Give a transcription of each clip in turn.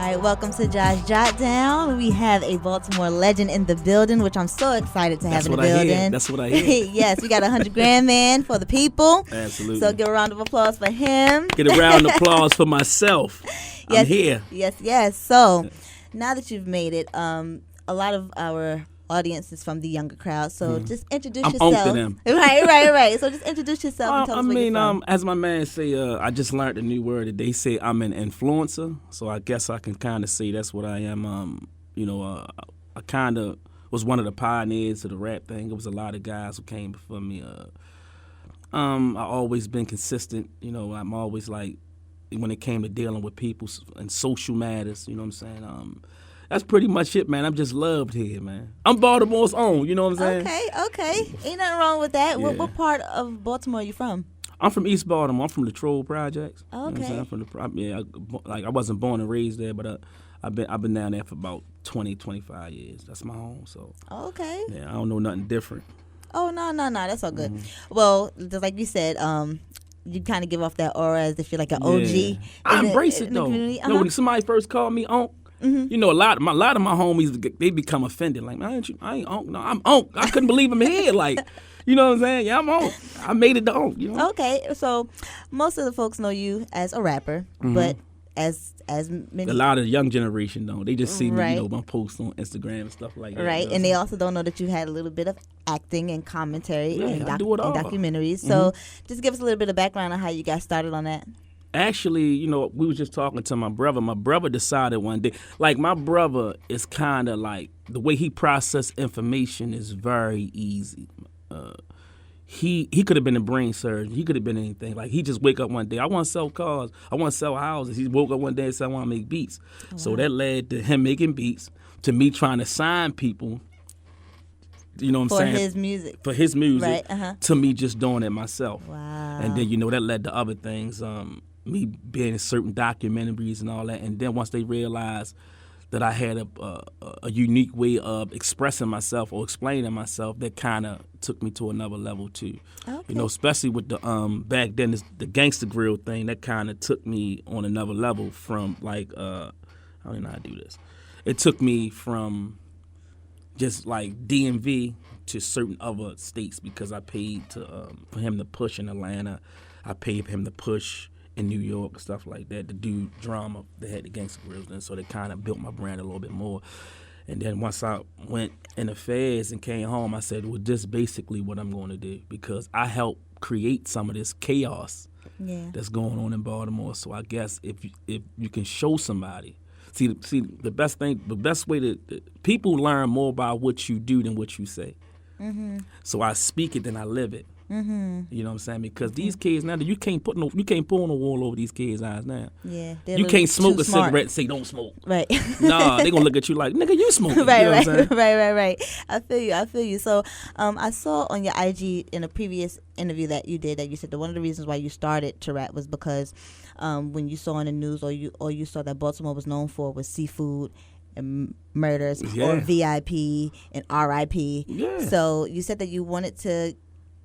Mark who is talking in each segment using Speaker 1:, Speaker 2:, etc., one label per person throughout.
Speaker 1: right, welcome to Josh Jot Down. We have a Baltimore legend in the building, which I'm so excited to have in the building.
Speaker 2: That's what I hear.
Speaker 1: Yes, we got 100GRANDMAN for the people.
Speaker 2: Absolutely.
Speaker 1: So give a round of applause for him.
Speaker 2: Get a round of applause for myself.
Speaker 1: Yes,
Speaker 2: I'm here.
Speaker 1: Yes. So now that you've made it, a lot of our audience is from the younger crowd. So just introduce yourself.
Speaker 2: I'm to them.
Speaker 1: Right. So just introduce yourself and tell us where you're from.
Speaker 2: As my man say, I just learned a new word that they say I'm an influencer. So I guess I can kind of say that's what I am. I kind of was one of the pioneers of the rap thing. There was a lot of guys who came before me. I always been consistent. I'm always like, when it came to dealing with people and social matters, you know what I'm saying? That's pretty much it, man. I'm just loved here, man. I'm Baltimore's own, you know what I'm saying?
Speaker 1: Okay. Ain't nothing wrong with that.
Speaker 2: Yeah.
Speaker 1: What part of Baltimore are you from?
Speaker 2: I'm from East Baltimore. I'm from the Troll Projects.
Speaker 1: Okay.
Speaker 2: You know what I'm saying? I'm from I wasn't born and raised there, but I've been down there for about 20, 25 years. That's my home, so.
Speaker 1: Okay.
Speaker 2: Yeah, I don't know nothing different.
Speaker 1: Oh, no. That's all good. Well, just like you said, you kind of give off that aura as if you're like an OG.
Speaker 2: I embrace it, though. When somebody first called me Unc, a lot of my homies, they become offended. Like, man, I ain't Unc. No, I'm Unc. I couldn't believe I'm here. Like, you know what I'm saying? Yeah, I'm Unc. I made it to Unc. You know?
Speaker 1: Okay, so most of the folks know you as a rapper, but as many,
Speaker 2: a lot of the young generation don't. They just see me,
Speaker 1: Right.
Speaker 2: My posts on Instagram and stuff like that.
Speaker 1: right, and they also don't know that you had a little bit of acting and commentary
Speaker 2: Yeah,
Speaker 1: and,
Speaker 2: I do it all.
Speaker 1: and documentaries. So just give us a little bit of background on how you got started on that.
Speaker 2: Actually, we was just talking to my brother. My brother decided one day, like, my brother is kind of like, the way he processes information is very easy. He could have been a brain surgeon. He could have been anything. Like, he just wake up one day, I want to sell cars. I want to sell houses. He woke up one day and said, I want to make beats.
Speaker 1: Wow.
Speaker 2: So that led to him making beats, to me trying to sign people. You know what I'm saying? For his music.
Speaker 1: Right,
Speaker 2: to me just doing it myself.
Speaker 1: Wow.
Speaker 2: And then, that led to other things. Me being in certain documentaries and all that. And then once they realized that I had a unique way of expressing myself or explaining myself, that kind of took me to another level too.
Speaker 1: Okay.
Speaker 2: Especially with the back then, the gangster grill thing, that kind of took me on another level from, like, I don't know how to do this. It took me from just like DMV to certain other states, because I paid for him to push in Atlanta. I paid for him to push in New York and stuff like that, to do drama. They had the gangster grills, and so they kind of built my brand a little bit more. And then once I went in the feds and came home, I said, well, this is basically what I'm going to do, because I helped create some of this chaos that's going on in Baltimore. So I guess if you can show somebody, see the best way to people learn more about what you do than what you say. So I speak it, then I live it. You know what I'm saying? Because these kids now, you can't pull no wall over these kids' eyes now.
Speaker 1: Yeah,
Speaker 2: you can't smoke a cigarette and say don't smoke.
Speaker 1: Right.
Speaker 2: Nah, they gonna look at you like, nigga, you smoking.
Speaker 1: Right,
Speaker 2: you know what I'm saying?
Speaker 1: right. I feel you. So, I saw on your IG in a previous interview that you did that you said that one of the reasons why you started to rap was because when you saw in the news or you saw that Baltimore was known for was seafood and murders or VIP and RIP.
Speaker 2: Yeah.
Speaker 1: So you said that you wanted to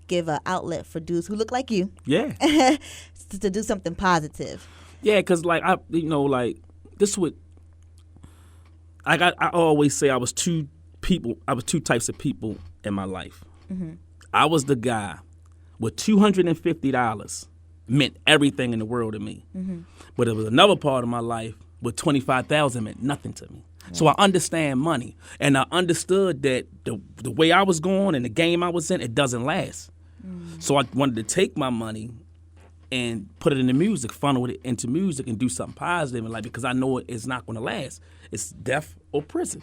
Speaker 1: give an outlet for dudes who look like you.
Speaker 2: Yeah.
Speaker 1: to do something positive.
Speaker 2: Yeah, because this would. I always say I was two types of people in my life. I was the guy with $250 meant everything in the world to me. But there was another part of my life where $25,000 meant nothing to me. So I understand money, and I understood that the way I was going and the game I was in, it doesn't last. So I wanted to take my money and put it into music, funnel it into music, and do something positive in life, because I know it's not going to last. It's death or prison.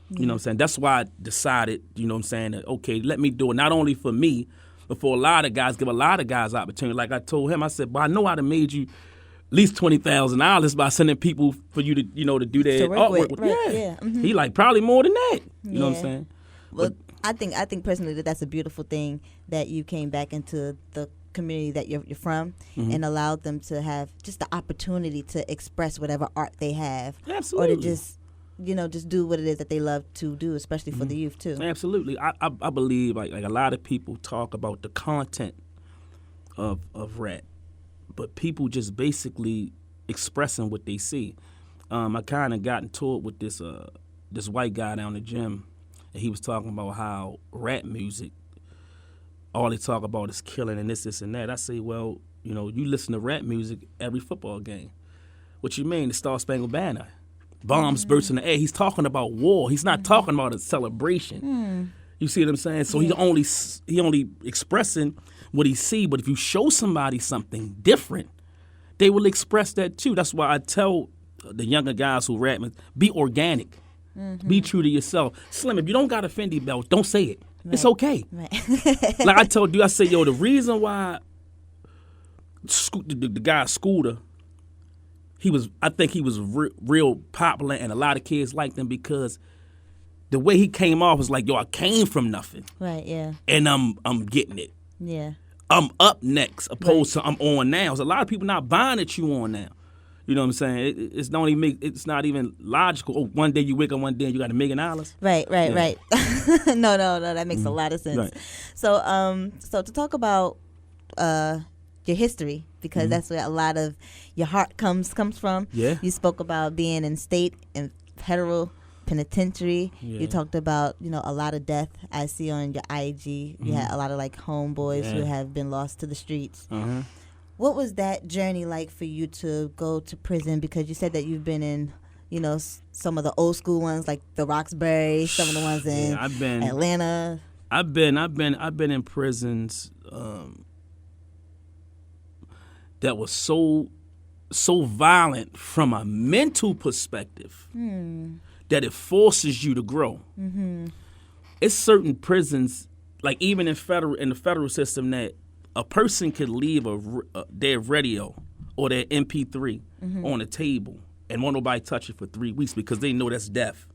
Speaker 2: You know what I'm saying? That's why I decided, you know what I'm saying, that, okay, let me do it not only for me, but for a lot of guys, give a lot of guys opportunity. Like I told him, I said, but I know I'd have made you at least $20,000 by sending people for you to, to do their artwork with.
Speaker 1: Right. Yeah.
Speaker 2: He like probably more than that. You know what I'm saying?
Speaker 1: Well, I think personally that's a beautiful thing that you came back into the community that you're from and allowed them to have just the opportunity to express whatever art they have.
Speaker 2: Absolutely.
Speaker 1: Or to just do what it is that they love to do, especially for the youth too.
Speaker 2: Absolutely. I believe like a lot of people talk about the content of rap, but people just basically expressing what they see. I kind of got into it with this white guy down the gym, and he was talking about how rap music, all they talk about is killing and this, and that. I say, well, you listen to rap music every football game. What you mean? The Star Spangled Banner, bombs burst in the air. He's talking about war. He's not talking about a celebration. You see what I'm saying? So he only expressing what he see. But if you show somebody something different, they will express that too. That's why I tell the younger guys who rap, be organic, be true to yourself. Slim, if you don't got a Fendi belt, don't say it. Right. It's okay. Right. Like I told you, I say, the reason why the guy Scooter, I think he was real popular, and a lot of kids liked him because the way he came off was like, I came from nothing.
Speaker 1: Right, yeah.
Speaker 2: And I'm getting it.
Speaker 1: Yeah.
Speaker 2: I'm up next, opposed to I'm on now. There's a lot of people not buying that you on now. You know what I'm saying? It's not even logical. Oh, one day you wake up, one day you got $1 million.
Speaker 1: Right. No, that makes a lot of sense. Right. So to talk about your history, because that's where a lot of your heart comes from. Yeah. You spoke about being in state and federal penitentiary. Yeah. You talked about a lot of death. I see on your IG you had a lot of like homeboys who have been lost to the streets. What was that journey like for you to go to prison? Because you said that you've been in some of the old school ones like the Roxbury, some of the ones in Atlanta.
Speaker 2: I've been in prisons that was so violent from a mental perspective that it forces you to grow. It's certain prisons, like even in the federal system, that a person could leave their radio or their MP3 on the table and won't nobody touch it for 3 weeks because they know that's death.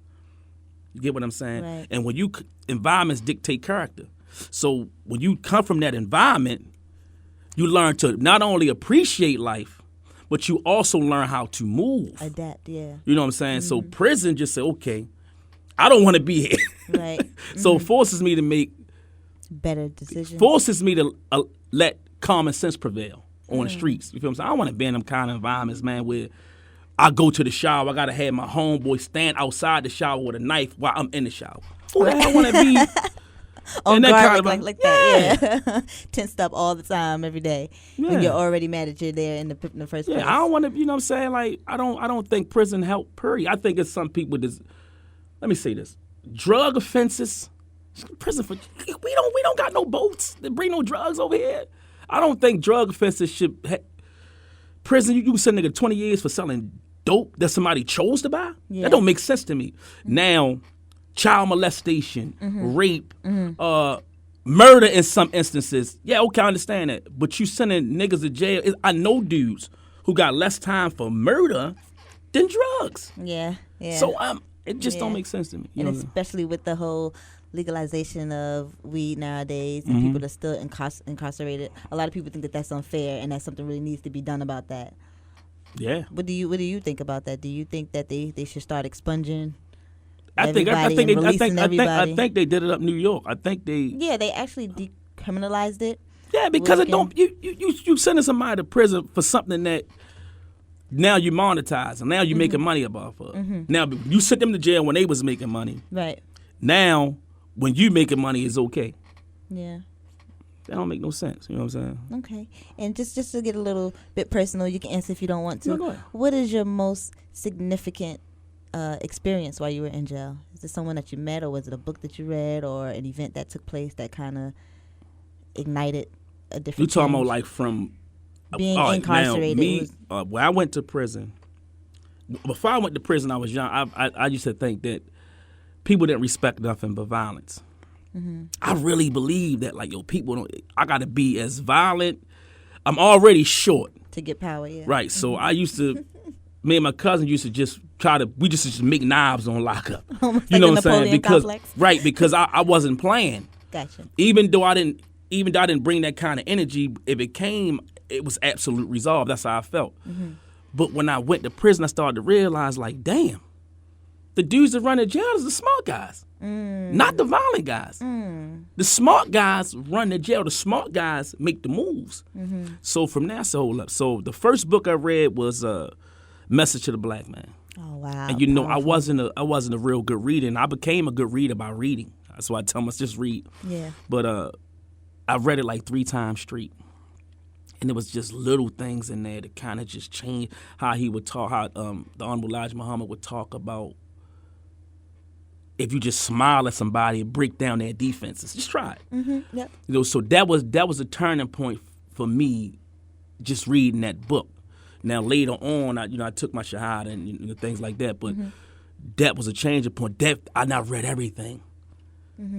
Speaker 2: You get what I'm saying? Right. And when environments dictate character. So when you come from that environment, you learn to not only appreciate life, but you also learn how to move.
Speaker 1: Adapt, yeah.
Speaker 2: You know what I'm saying? So prison just say, okay, I don't want to be here.
Speaker 1: Right.
Speaker 2: So it forces me to make
Speaker 1: better decisions.
Speaker 2: Forces me to let common sense prevail on the streets. You feel what I'm saying? I don't want to be in them kind of environments, man, where I go to the shower, I got to have my homeboy stand outside the shower with a knife while I'm in the shower. Who the hell want to be
Speaker 1: on guard like that? Yeah. Tensed up all the time, every day. Yeah. When you're already mad that you're there in the first place.
Speaker 2: Yeah, I don't want to, you know what I'm saying? Like, I don't think prison help, period. I think it's some people let me say this. Drug offenses, prison for, we don't got no boats that bring no drugs over here. I don't think drug offenses should prison. You can send a nigga 20 years for selling dope that somebody chose to buy. Yeah. That don't make sense to me. Now, child molestation, rape, murder in some instances. Yeah, okay, I understand that. But you sending niggas to jail. I know dudes who got less time for murder than drugs.
Speaker 1: Yeah.
Speaker 2: So it just don't make sense to me.
Speaker 1: And especially with the whole legalization of weed nowadays, and people are still incarcerated. A lot of people think that that's unfair, and that something really needs to be done about that.
Speaker 2: Yeah.
Speaker 1: What do you think about that? Do you think that they should start expunging?
Speaker 2: I think they did it up New York. I think
Speaker 1: they actually decriminalized it.
Speaker 2: Yeah, because it don't you sending somebody to prison for something that now you monetize and now you making money about for. Now you sent them to jail when they was making money.
Speaker 1: Right.
Speaker 2: Now when you making money is okay.
Speaker 1: Yeah.
Speaker 2: That don't make no sense. You know what I'm saying?
Speaker 1: Okay. And just to get a little bit personal, you can answer if you don't want to.
Speaker 2: No, go ahead.
Speaker 1: What is your most significant experience while you were in jail? Is it someone that you met, or was it a book that you read, or an event that took place that kind of ignited a different
Speaker 2: You talking about like from
Speaker 1: being incarcerated?
Speaker 2: Now, when I went to prison, before I went to prison, I was young. I used to think that people didn't respect nothing but violence. I really believe that, like, people don't. I got to be as violent. I'm already short
Speaker 1: to get power. Yeah.
Speaker 2: Right. So I used to. Me and my cousin used to just we just make knives on lockup.
Speaker 1: You know what I'm saying?
Speaker 2: Because I wasn't playing.
Speaker 1: Gotcha.
Speaker 2: Even though I didn't bring that kind of energy, if it came, it was absolute resolve. That's how I felt. But when I went to prison, I started to realize, like, damn, the dudes that run the jail is the smart guys, not the violent guys. The smart guys run the jail. The smart guys make the moves. So from there, I said, hold up. So the first book I read was Message to the Black Man.
Speaker 1: Oh wow!
Speaker 2: And I
Speaker 1: Powerful.
Speaker 2: I wasn't a real good reader, and I became a good reader by reading. That's why I tell myself just read.
Speaker 1: Yeah.
Speaker 2: But I read it like 3 times straight, and there was just little things in there that kind of just changed how he would talk. How the Honorable Elijah Muhammad would talk about if you just smile at somebody and break down their defenses. Just try it.
Speaker 1: Mm-hmm. Yep.
Speaker 2: So that was a turning point for me, just reading that book. Now later on, I took my shahada and things like that, but that was a changing point. That I now read everything.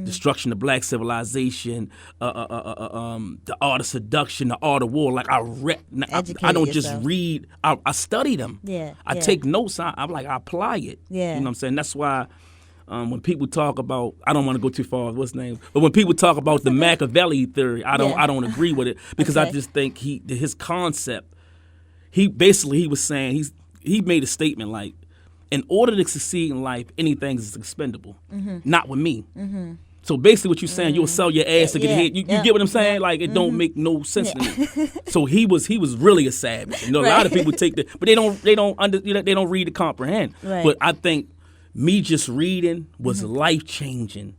Speaker 2: Destruction of Black Civilization, the Art of Seduction, the Art of War. Like I read, I don't just read. I study them.
Speaker 1: Yeah.
Speaker 2: I take notes. I apply it.
Speaker 1: Yeah.
Speaker 2: You know what I'm saying? That's why. When people talk about, I don't want to go too far. What's the name? But when people talk about the Machiavelli theory, I don't agree with it because I just think his concept. He was saying he made a statement like, in order to succeed in life, anything is expendable. Not with me. So basically, what you're saying, you'll sell your ass to get hit. You get what I'm saying? Like it don't make no sense to me. So he was really a savage. A lot of people take that, but they don't they don't read to comprehend.
Speaker 1: Right.
Speaker 2: But I think me just reading was life changing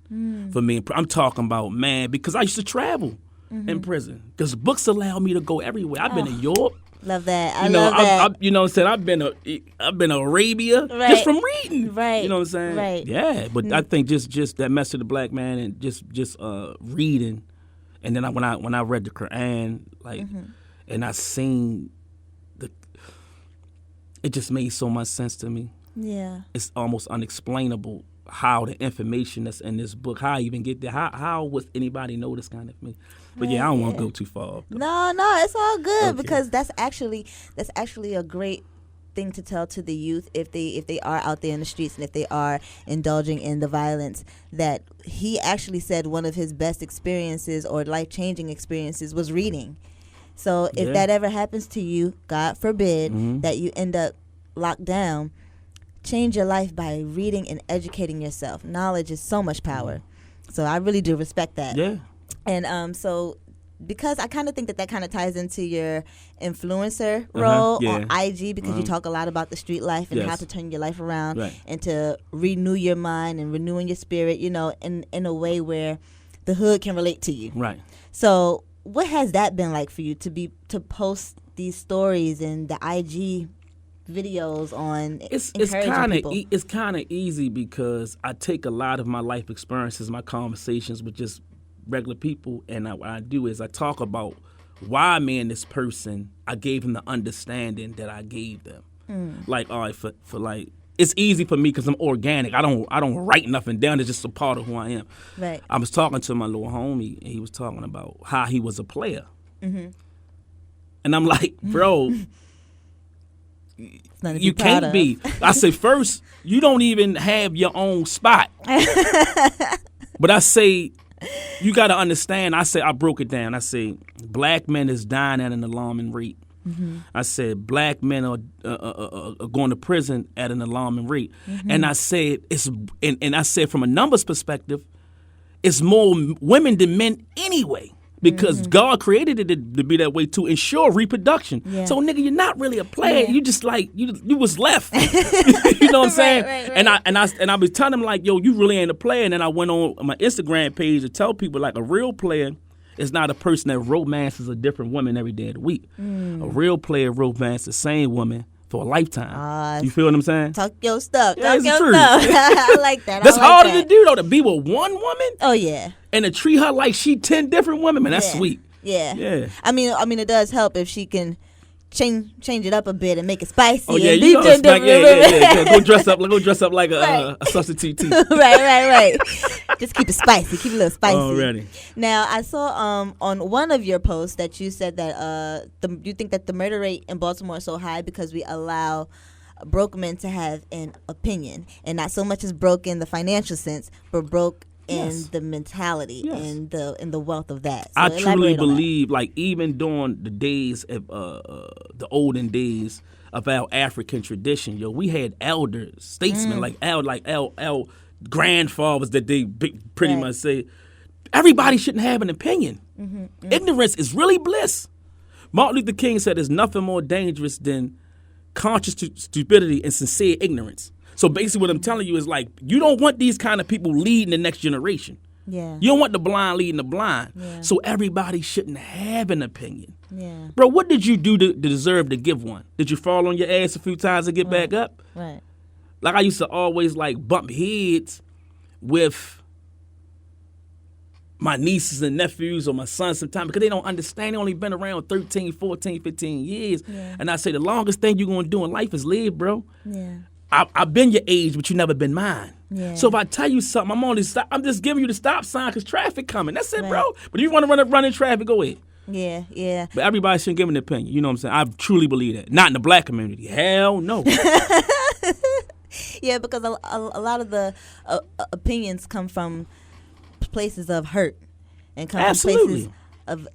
Speaker 2: for me. I'm talking about, man, because I used to travel in prison because books allow me to go everywhere. I've been to Europe.
Speaker 1: Love that. I love that.
Speaker 2: You know what I'm saying? I've been to Arabia just from reading.
Speaker 1: Right.
Speaker 2: You know what I'm saying?
Speaker 1: Right.
Speaker 2: Yeah, but I think just that message of the black man and just reading, and then when I read the Quran, like, and I seen it just made so much sense to me.
Speaker 1: Yeah.
Speaker 2: It's almost unexplainable how the information that's in this book, how I even get there, how would anybody know this kind of thing? But I don't want to go too far.
Speaker 1: No, it's all good because that's actually a great thing to tell to the youth if they are out there in the streets and if they are indulging in the violence. That he actually said one of his best experiences or life-changing experiences was reading. So if that ever happens to you, God forbid, that you end up locked down, change your life by reading and educating yourself. Knowledge is so much power. So I really do respect that.
Speaker 2: Yeah.
Speaker 1: And so because I kind of think that kind of ties into your influencer role on IG because you talk a lot about the street life and how to turn your life around and to renew your mind and renewing your spirit, in a way where the hood can relate to you.
Speaker 2: Right.
Speaker 1: So what has that been like for you to post these stories and the IG videos on
Speaker 2: it's kind of easy because I take a lot of my life experiences, my conversations with just regular people, and what I do is I talk about why me and this person, I gave him the understanding that I gave them. Like, all right, for like, it's easy for me because I'm organic. I don't write nothing down. It's just a part of who I am.
Speaker 1: Right.
Speaker 2: I was talking to my little homie, and he was talking about how he was a player, and I'm like, bro. You can't be. I say, first, you don't even have your own spot. But I say, you got to understand. I broke it down. I say, black men is dying at an alarming rate. I said, black men are going to prison at an alarming rate. And I said, and I said, from a numbers perspective, it's more women than men anyway. Because God created it to be that way to ensure reproduction. Yeah. So, nigga, you're not really a player. You just like you was left. You know what I'm saying? Right. And I was telling him like, yo, you really ain't a player. And then I went on my Instagram page to tell people like a real player is not a person that romances a different woman every day of the week. A real player romances the same woman for a lifetime. You feel what I'm saying?
Speaker 1: Talk your stuff.
Speaker 2: Yeah,
Speaker 1: Talk your stuff. I like that.
Speaker 2: That's harder to do though, to be with one woman.
Speaker 1: Oh yeah.
Speaker 2: And to treat her like she 10 different women, man, that's sweet.
Speaker 1: Yeah.
Speaker 2: Yeah.
Speaker 1: I mean, it does help if she can change it up a bit and make it spicy.
Speaker 2: Oh yeah,
Speaker 1: you
Speaker 2: know, go dress up like a substitute teacher.
Speaker 1: right. Just keep it spicy. Keep it a little spicy.
Speaker 2: Already.
Speaker 1: Now I saw on one of your posts that you said that you think that the murder rate in Baltimore is so high because we allow broke men to have an opinion, and not so much as broke in the financial sense, but broke in the mentality and the wealth of that. So
Speaker 2: I truly believe, like, even during the days of the olden days of our African tradition, we had elders, statesmen, like grandfathers that they pretty much say, everybody shouldn't have an opinion. Ignorance is really bliss. Martin Luther King said there's nothing more dangerous than conscious stupidity and sincere ignorance. So basically what I'm telling you is like, you don't want these kind of people leading the next generation.
Speaker 1: Yeah.
Speaker 2: You don't want the blind leading the blind.
Speaker 1: Yeah.
Speaker 2: So everybody shouldn't have an opinion.
Speaker 1: Yeah.
Speaker 2: Bro, what did you do to deserve to give one? Did you fall on your ass a few times and get back up?
Speaker 1: Right.
Speaker 2: Like I used to always like bump heads with my nieces and nephews or my sons sometimes because they don't understand. They only been around 13, 14, 15 years.
Speaker 1: Yeah.
Speaker 2: And I say the longest thing you're going to do in life is live, bro.
Speaker 1: Yeah.
Speaker 2: I've been your age, but you never been mine.
Speaker 1: Yeah.
Speaker 2: So if I tell you something, I'm just giving you the stop sign because traffic coming. That's it,
Speaker 1: Right.
Speaker 2: bro. But if you want to run in traffic, go ahead.
Speaker 1: Yeah. Yeah.
Speaker 2: But everybody shouldn't give an opinion. You know what I'm saying? I truly believe that. Not in the black community. Hell no.
Speaker 1: Yeah, because a lot of the opinions come from places of hurt and come from places of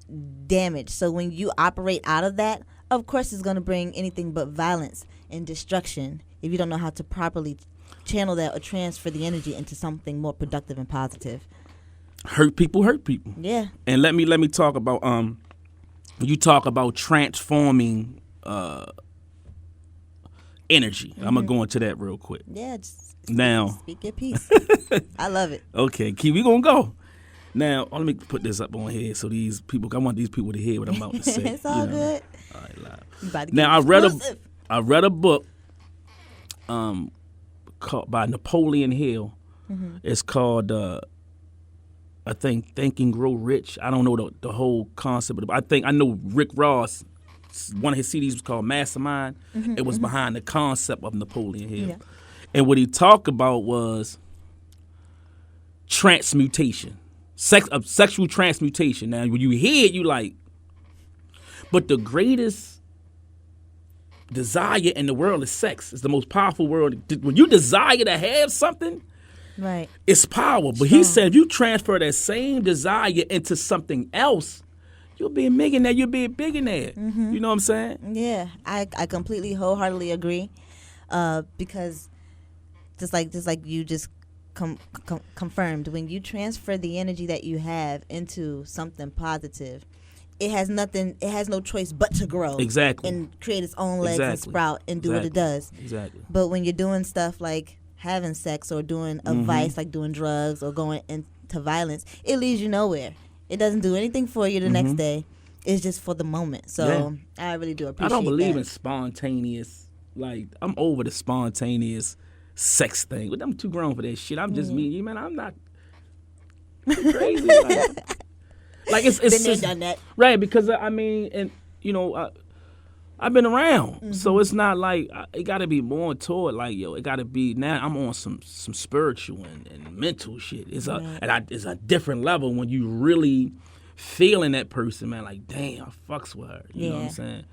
Speaker 1: damage. So when you operate out of that, of course it's going to bring anything but violence and destruction if you don't know how to properly channel that or transfer the energy into something more productive and positive.
Speaker 2: Hurt people hurt people.
Speaker 1: Yeah.
Speaker 2: And let me talk about you talk about transforming energy. I'm gonna go into that real quick.
Speaker 1: Yeah. Just
Speaker 2: Now,
Speaker 1: speak your piece. I love it.
Speaker 2: okay, Key, we gonna go. Now, let me put this up on here so these people. I want these people to hear what I'm about to say.
Speaker 1: It's all good.
Speaker 2: All right, live.
Speaker 1: You about to
Speaker 2: Now,
Speaker 1: get exclusive.
Speaker 2: I read a book called by Napoleon Hill.
Speaker 1: Mm-hmm.
Speaker 2: It's called I think Think and Grow Rich. I don't know the whole concept, but I know Rick Ross. One of his CDs was called Mastermind. It was behind the concept of Napoleon Hill.
Speaker 1: Yeah.
Speaker 2: And what he talked about was transmutation, sexual transmutation. Now, when you hear it, you like, but the greatest desire in the world is sex. It's the most powerful word. When you desire to have something,
Speaker 1: Right.
Speaker 2: it's power. But he said if you transfer that same desire into something else, you'll be a millionaire, you'll be a billionaire. You know what I'm saying?
Speaker 1: Yeah, I completely wholeheartedly agree, because just like you just confirmed, when you transfer the energy that you have into something positive, it has no choice but to grow.
Speaker 2: Exactly.
Speaker 1: And create its own legs and sprout and do what it does.
Speaker 2: Exactly.
Speaker 1: But when you're doing stuff like having sex or doing a vice like doing drugs or going into violence, it leads you nowhere. It doesn't do anything for you the next day. It's just for the moment. So I really do appreciate that.
Speaker 2: I don't believe in spontaneous. Like, I'm over the spontaneous sex thing. But I'm too grown for that shit. I'm just me and you, man. I'm not crazy. Like it's
Speaker 1: been there, done that.
Speaker 2: Right, because I mean, and you know, I've been around, so it's not like it got to be more toward like, yo, it got to be now. I'm on some spiritual and mental shit. It's it's a different level when you really feeling that person, man. Like, damn, I fucks with her. You know what I'm saying?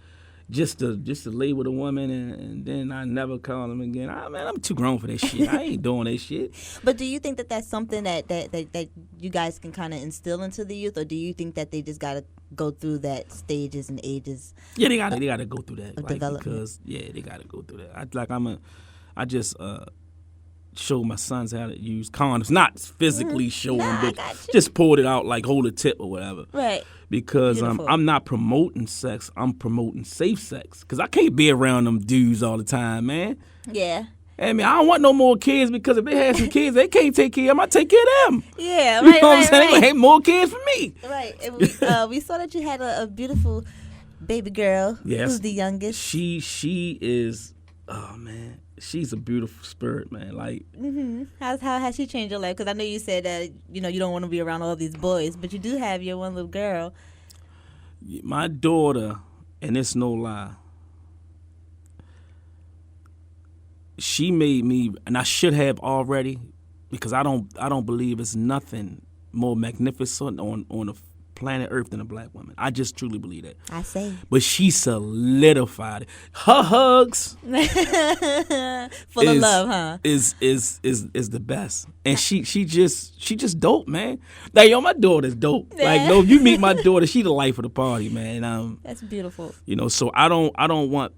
Speaker 2: Just to lay with a woman and then I never call them again. Man, I'm too grown for that shit. I ain't doing that shit.
Speaker 1: But do you think that that's something that you guys can kind of instill into the youth, or do you think that they just got to go through that stages and ages?
Speaker 2: Yeah, they got to go through that, like,
Speaker 1: development.
Speaker 2: because they got to go through that. I just show my sons how to use condoms, not physically show them, but just pulled it out, like hold a tip or whatever.
Speaker 1: Right.
Speaker 2: Because I'm not promoting sex, I'm promoting safe sex. Because I can't be around them dudes all the time, man.
Speaker 1: Yeah.
Speaker 2: I mean, I don't want no more kids, because if they have some kids, they can't take care of them. I take care of them.
Speaker 1: Yeah,
Speaker 2: you know what I'm saying? They have more kids for me.
Speaker 1: Right. And we saw that you had a beautiful baby girl.
Speaker 2: Yes.
Speaker 1: Who's the youngest?
Speaker 2: She is, oh man, she's a beautiful spirit, man. Like,
Speaker 1: How has she changed your life? Because I know you said that you don't want to be around all these boys, but you do have your one little girl.
Speaker 2: my daughter, and it's no lie, she made me, and I should have already, because I don't believe it's nothing more magnificent on the planet Earth than a black woman. I just truly believe that.
Speaker 1: I say.
Speaker 2: But she solidified it. Her hugs
Speaker 1: Full of love, huh?
Speaker 2: Is the best. And she just dope, man. Like, yo, my daughter's dope. Like, no, if you meet my daughter, she the life of the party, man.
Speaker 1: That's beautiful.
Speaker 2: So I don't want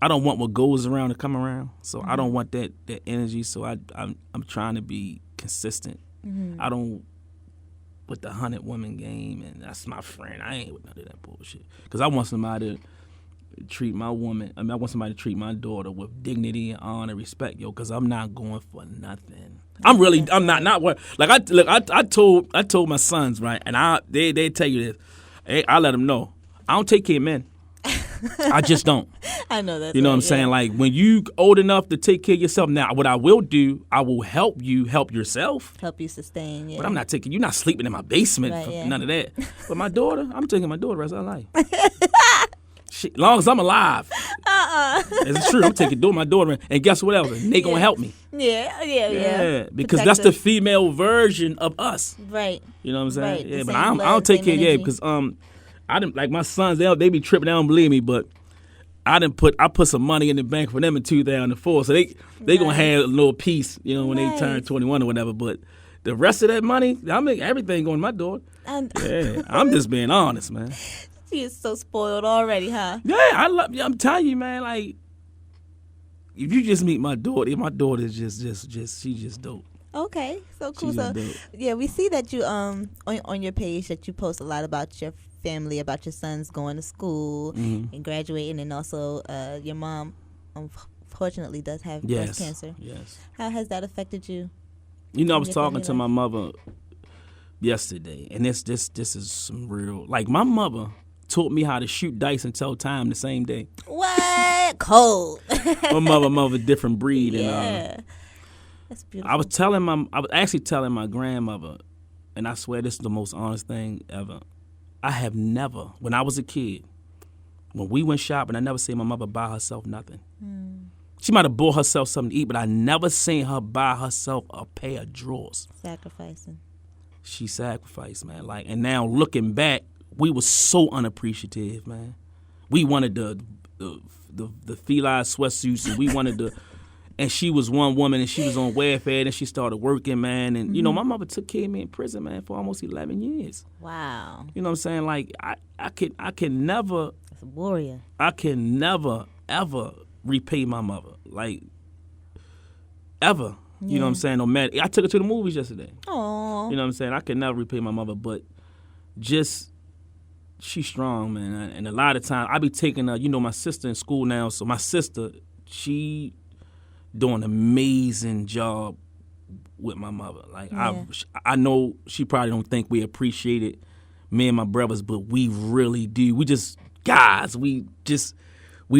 Speaker 2: what goes around to come around. So I don't want that energy. So I'm trying to be consistent. I don't with the 100 woman game, and that's my friend. I ain't with none of that bullshit. Because I want somebody treat my woman. I mean, I want somebody to treat my daughter with dignity and honor and respect, yo, because I'm not going for nothing. I'm not what like I told my sons, right, and they tell you this. Hey, I let them know I don't take care of men. I just don't.
Speaker 1: I know that.
Speaker 2: You know what I'm saying? Like, when you old enough to take care of yourself, now what I will do, I will help you help yourself.
Speaker 1: Help you sustain, yeah.
Speaker 2: But I'm not taking, you're not sleeping in my basement,
Speaker 1: Right,
Speaker 2: none of that. But my daughter, I'm taking my daughter the rest of her life. As long as I'm alive. It's true. I'm taking my daughter, and guess what else? They gonna help me.
Speaker 1: Yeah.
Speaker 2: Because that's the female version of us.
Speaker 1: Right.
Speaker 2: You know what I'm saying?
Speaker 1: Right.
Speaker 2: Yeah, but I don't take care. Yeah, because I didn't, like, my sons. They be tripping. They don't believe me, but I put some money in the bank for them in 2004, so they gonna have a little piece, you know, when they turn 21 or whatever. But the rest of that money, I make everything going to my daughter. Yeah, I'm just being honest, man.
Speaker 1: She is so spoiled already, huh?
Speaker 2: Yeah, I'm telling you, man. Like, if you just meet my daughter is just she's just dope.
Speaker 1: Okay, so cool.
Speaker 2: She's
Speaker 1: So
Speaker 2: dope.
Speaker 1: yeah, we see that you on your page that you post a lot about your family, about your sons going to school and graduating, and also your mom unfortunately does have breast cancer.
Speaker 2: Yes.
Speaker 1: How has that affected you?
Speaker 2: You know, I was talking to my mother yesterday, and this is some real, like, my mother taught me how to shoot dice and tell time the same day.
Speaker 1: What? Cold.
Speaker 2: My mother different breed.
Speaker 1: Yeah.
Speaker 2: And
Speaker 1: that's beautiful.
Speaker 2: I was actually telling my grandmother, and I swear this is the most honest thing ever. I have never, when I was a kid, when we went shopping, I never seen my mother buy herself nothing. She might have bought herself something to eat, but I never seen her buy herself a pair of drawers.
Speaker 1: Sacrificing.
Speaker 2: She sacrificed, man. Like, and now looking back, we were so unappreciative, man. We wanted the feline sweatsuits, and we wanted the. And she was one woman, and she was on welfare, and she started working, man. And, you know, my mother took care of me in prison, man, for almost 11 years.
Speaker 1: Wow.
Speaker 2: You know what I'm saying? Like, I can never.
Speaker 1: That's a warrior.
Speaker 2: I can never, ever repay my mother. Like, ever.
Speaker 1: Yeah.
Speaker 2: You know what I'm saying? No matter. I took her to the movies yesterday.
Speaker 1: Aww.
Speaker 2: You know what I'm saying? I can never repay my mother, but just, she's strong, man. And a lot of times, I be taking her, you know, my sister in school now. So my sister, she doing an amazing job with my mother. Like, I know she probably don't think we appreciate it, me and my brothers, but we really do. We just guys. We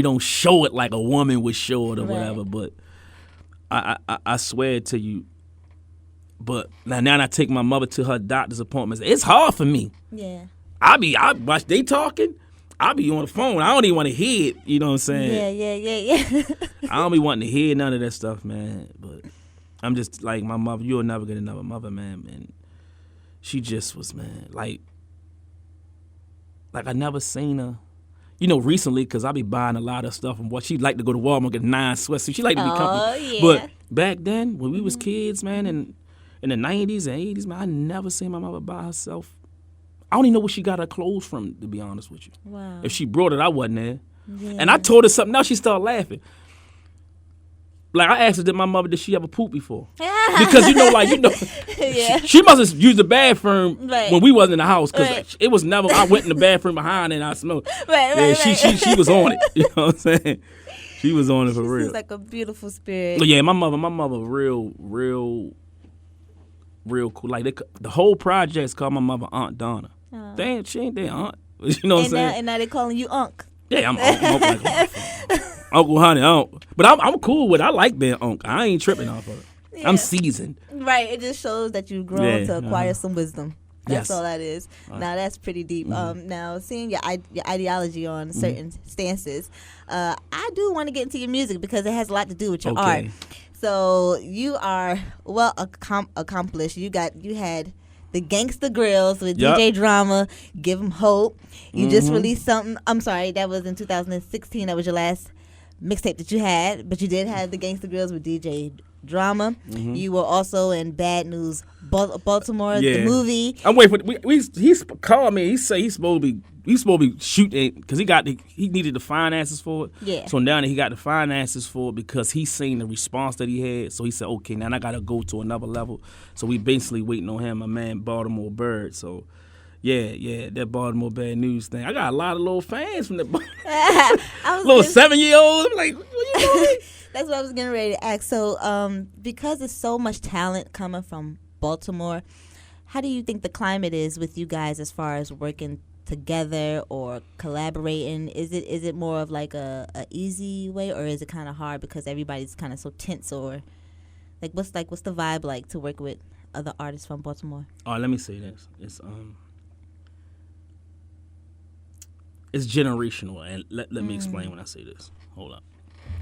Speaker 2: don't show it like a woman would show it or whatever. But I swear to you. But now I take my mother to her doctor's appointments. It's hard for me.
Speaker 1: Yeah.
Speaker 2: I watch they talking. I be on the phone. I don't even want to hear it. You know what I'm saying?
Speaker 1: Yeah.
Speaker 2: I don't be wanting to hear none of that stuff, man. But I'm just like, my mother, you'll never get another mother, man. And she just was, man, like I never seen her. You know, recently, because I be buying a lot of stuff and what she like to go to Walmart and get 9 sweatsuits. She like to be comfortable.
Speaker 1: Yeah.
Speaker 2: But back then, when we was kids, man, and in the 90s and 80s, man, I never seen my mother by herself. I don't even know where she got her clothes from, to be honest with you.
Speaker 1: Wow.
Speaker 2: If she brought it, I wasn't there.
Speaker 1: Yeah.
Speaker 2: And I told her something else, she started laughing. Like, I asked her, did did she ever poop before? Because,
Speaker 1: Yeah.
Speaker 2: she must have used the bathroom
Speaker 1: Right.
Speaker 2: when we wasn't in the house. Because
Speaker 1: Right.
Speaker 2: it was never, I went in the bathroom behind and I smelled.
Speaker 1: Right.
Speaker 2: She was on it. You know what I'm saying? She was on it for real.
Speaker 1: She's like a beautiful spirit.
Speaker 2: But yeah, my mother real cool. Like, the whole project's called my mother Aunt Donna. She ain't their aunt. You know what I'm saying?
Speaker 1: And now they calling you Unc.
Speaker 2: Yeah, I'm Uncle like Uncle Honey, Unc. But I'm cool with it. I like being Unc. I ain't tripping off of it.
Speaker 1: Yeah.
Speaker 2: I'm seasoned.
Speaker 1: Right. It just shows that you've grown to acquire some wisdom. That's
Speaker 2: Yes.
Speaker 1: all that is. Now that's pretty deep. Now seeing your ideology on certain stances, I do want to get into your music because it has a lot to do with your art. So you are well accomplished. You had the Gangsta Grills with DJ Drama, Give 'Em Hope. You just released something. I'm sorry, that was in 2016. That was your last mixtape that you had, but you did have the Gangsta Grills with DJ Drama. You were also in Bad News Baltimore, the movie.
Speaker 2: I'm waiting for he's called me. He said he's supposed to be shooting because he needed the finances for it.
Speaker 1: Yeah.
Speaker 2: So now that he got the finances for it because he's seen the response that he had. So he said, okay, now I got to go to another level. So we basically waiting on him, my man Baltimore Bird. So Yeah, that Baltimore Bad News thing. I got a lot of little fans from that.
Speaker 1: I was
Speaker 2: Little
Speaker 1: just-
Speaker 2: 7-year-olds. I'm like, what you doing?
Speaker 1: That's what I was getting ready to ask. So, because there's so much talent coming from Baltimore, how do you think the climate is with you guys as far as working together or collaborating? Is it more of like a easy way, or is it kind of hard because everybody's kind of so tense? Or what's the vibe like to work with other artists from Baltimore?
Speaker 2: Oh, let me say this. It's generational, and let me explain when I say this. Hold up.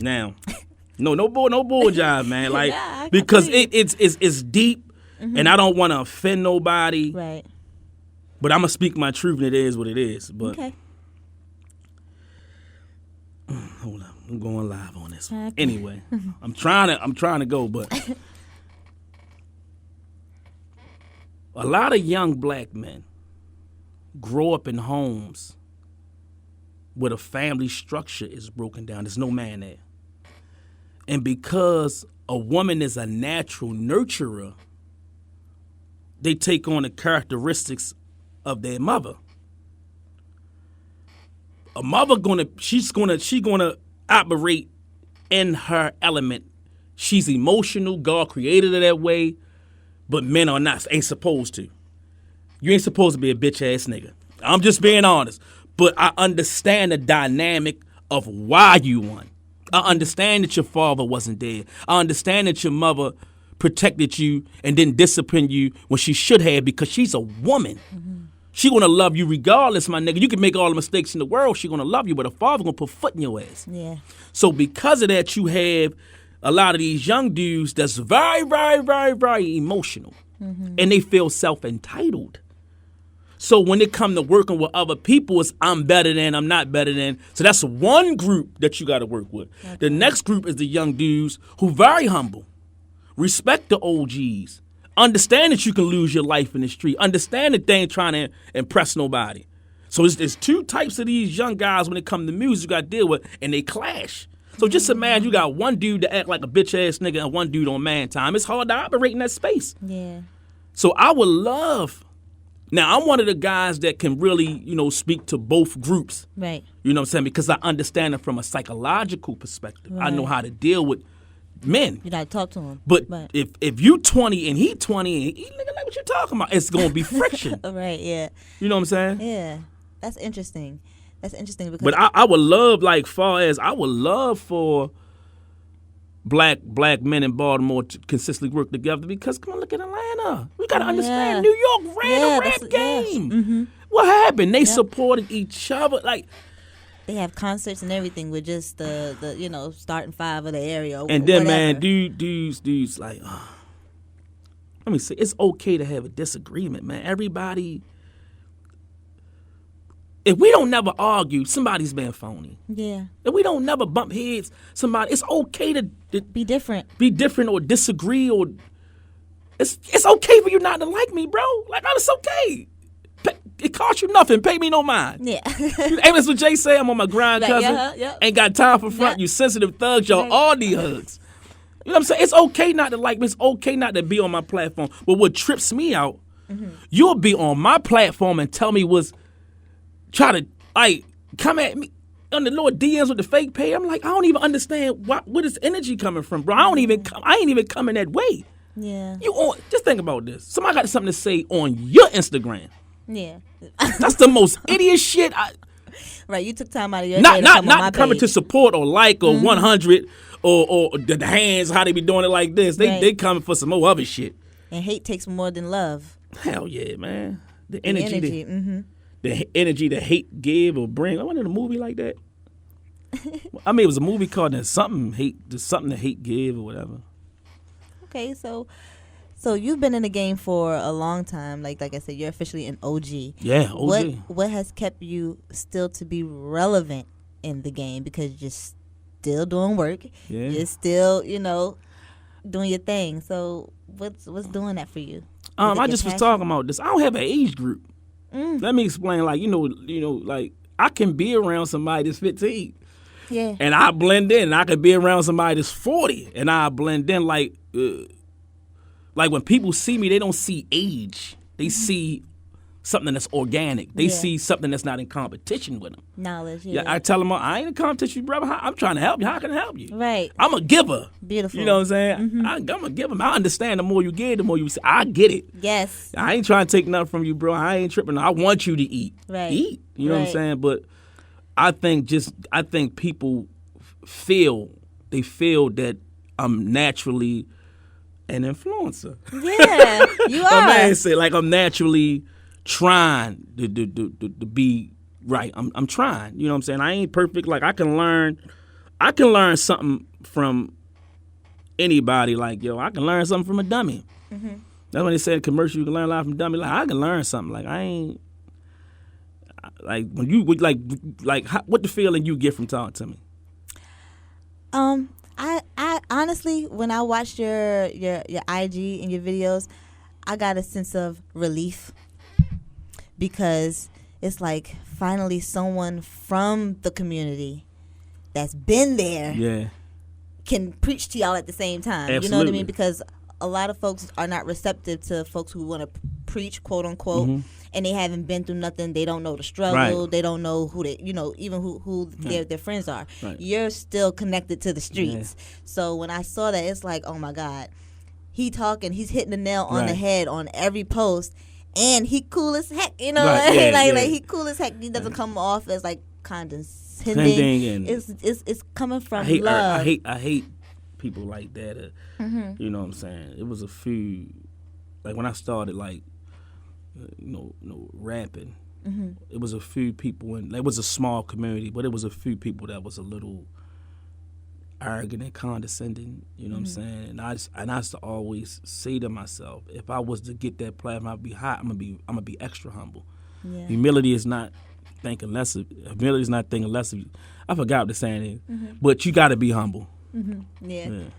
Speaker 2: Now, no bull jive, man. Like
Speaker 1: Yeah,
Speaker 2: because it's deep, and I don't want to offend nobody.
Speaker 1: Right.
Speaker 2: But I'm gonna speak my truth, and it is what it is. But
Speaker 1: Okay.
Speaker 2: hold up, I'm going live on this.
Speaker 1: Okay.
Speaker 2: Anyway, I'm trying to go, but a lot of young black men grow up in homes where the family structure is broken down. There's no man there. And because a woman is a natural nurturer, they take on the characteristics of their mother. A mother she's gonna operate in her element. She's emotional. God created her that way, but men are not. Ain't supposed to. You ain't supposed to be a bitch ass nigga. I'm just being honest. But I understand the dynamic of why you won. I understand that your father wasn't there. I understand that your mother protected you and didn't discipline you when she should have, because she's a woman. Mm-hmm. She gonna love you regardless, my nigga. You can make all the mistakes in the world. She gonna love you, but a father gonna put foot in your ass.
Speaker 1: Yeah.
Speaker 2: So because of that, you have a lot of these young dudes that's very, very, very, very emotional, and they feel self-entitled. So when it come to working with other people, it's I'm better than, I'm not better than. So that's one group that you got to work with. Okay. The next group is the young dudes who very humble, respect the OGs, understand that you can lose your life in the street, understand that they ain't trying to impress nobody. So there's two types of these young guys when it comes to music you got to deal with, and they clash. So just imagine you got one dude that act like a bitch ass nigga and one dude on man time. It's hard to operate in that space.
Speaker 1: Yeah.
Speaker 2: So I would love. Now, I'm one of the guys that can really, speak to both groups.
Speaker 1: Right.
Speaker 2: You know what I'm saying? Because I understand it from a psychological perspective.
Speaker 1: Right.
Speaker 2: I know how to deal with men.
Speaker 1: You got to talk to them.
Speaker 2: But if you 20 and he 20 and he nigga like what you talking about, it's going to be friction.
Speaker 1: Right, yeah.
Speaker 2: You know what I'm saying?
Speaker 1: Yeah. That's interesting. Because
Speaker 2: But I would love, I would love for black men in Baltimore to consistently work together, because come on, look at Atlanta. We got to understand New York ran the rap game. Yeah. Mm-hmm. What happened? They supported each other. Like,
Speaker 1: they have concerts and everything with just the starting five of the area.
Speaker 2: And then, man, dudes like, let me say, it's okay to have a disagreement, man. Everybody, if we don't never argue, somebody's being phony.
Speaker 1: Yeah.
Speaker 2: If we don't never bump heads, it's okay to
Speaker 1: be different.
Speaker 2: Be different or disagree, or it's okay for you not to like me, bro. Like, it's okay. It costs you nothing. Pay me no mind.
Speaker 1: Yeah.
Speaker 2: Hey, that's what Jay say. I'm on my grind, cousin.
Speaker 1: Yeah.
Speaker 2: Ain't got time for front. You sensitive thugs. Y'all all need hugs. You know what I'm saying? It's okay not to like me. It's okay not to be on my platform. But what trips me out, you'll be on my platform and tell me try to come at me on the little DMs with the fake pay. I'm like, I don't even understand where this energy coming from, bro. I ain't even coming that way.
Speaker 1: Yeah.
Speaker 2: Just think about this. Somebody got something to say on your Instagram.
Speaker 1: Yeah.
Speaker 2: That's the most idiot shit.
Speaker 1: Right, you took time out of your day to come on my
Speaker 2: coming
Speaker 1: page.
Speaker 2: to support or like or 100 or the hands, how they be doing it like this. They coming for some more other shit.
Speaker 1: And hate takes more than love.
Speaker 2: Hell yeah, man. The energy. The energy that hate give or bring. I wanted a movie like that. I mean, it was a movie called something that hate give or whatever.
Speaker 1: Okay, so you've been in the game for a long time. Like I said, you're officially an OG.
Speaker 2: Yeah, OG.
Speaker 1: What has kept you still to be relevant in the game? Because you're still doing work. Yeah. You're still, doing your thing. So what's doing that for you?
Speaker 2: I just was talking about this. I don't have an age group. Let me explain. Like, like I can be around somebody that's 15.
Speaker 1: Yeah.
Speaker 2: And I blend in. I could be around somebody that's 40 and I blend in like when people see me, they don't see age. They see something that's organic. They
Speaker 1: Yeah.
Speaker 2: see something that's not in competition with them.
Speaker 1: Knowledge.
Speaker 2: Yeah, I tell them, I ain't in competition, brother. I'm trying to help you. How can I help you?
Speaker 1: Right.
Speaker 2: I'm a giver.
Speaker 1: Beautiful.
Speaker 2: You know what I'm saying?
Speaker 1: Mm-hmm.
Speaker 2: I'm a giver. I understand the more you give, the more you say. I get it.
Speaker 1: Yes.
Speaker 2: I ain't trying to take nothing from you, bro. I ain't tripping. I want you to eat.
Speaker 1: Right.
Speaker 2: Eat. You know what I'm
Speaker 1: Right.
Speaker 2: saying? But I think people feel that I'm naturally an influencer.
Speaker 1: Yeah, you
Speaker 2: My
Speaker 1: are.
Speaker 2: man said, like, I'm naturally trying to be right. I'm trying. You know what I'm saying? I ain't perfect. Like, I can learn something from anybody. Like, yo, I can learn something from a dummy.
Speaker 1: Mm-hmm.
Speaker 2: That's when they said commercial, you can learn a lot from dummy. Like, I can learn something. Like, I ain't like when you what the feeling you get from talking to me?
Speaker 1: I honestly, when I watched your IG and your videos, I got a sense of relief because it's like finally someone from the community that's been there
Speaker 2: Yeah.
Speaker 1: can preach to y'all at the same time.
Speaker 2: Absolutely.
Speaker 1: You know what I mean? Because a lot of folks are not receptive to folks who want to preach, quote unquote,
Speaker 2: Mhm.
Speaker 1: and they haven't been through nothing. They don't know the struggle.
Speaker 2: Right.
Speaker 1: They don't know who they, even who their friends are.
Speaker 2: Right.
Speaker 1: You're still connected to the streets. Yeah. So when I saw that, it's like, oh my God, he's hitting the nail on the head on every post, and he cool as heck. You know,
Speaker 2: Right. Yeah,
Speaker 1: like he cool as heck. He doesn't come off as like condescending. It's coming from love.
Speaker 2: I hate people like that. You know what I'm saying? It was a few, like when I started, like, rapping.
Speaker 1: Mm-hmm.
Speaker 2: It was a few people, and it was a small community, but it was a few people that was a little arrogant and condescending. You know what I'm saying? And I used to always say to myself, if I was to get that platform, I'd be hot. I'm gonna be extra humble. Yeah. Humility is not thinking less of you. I forgot the saying is, but you got to be humble.
Speaker 1: Mm-hmm. Yeah.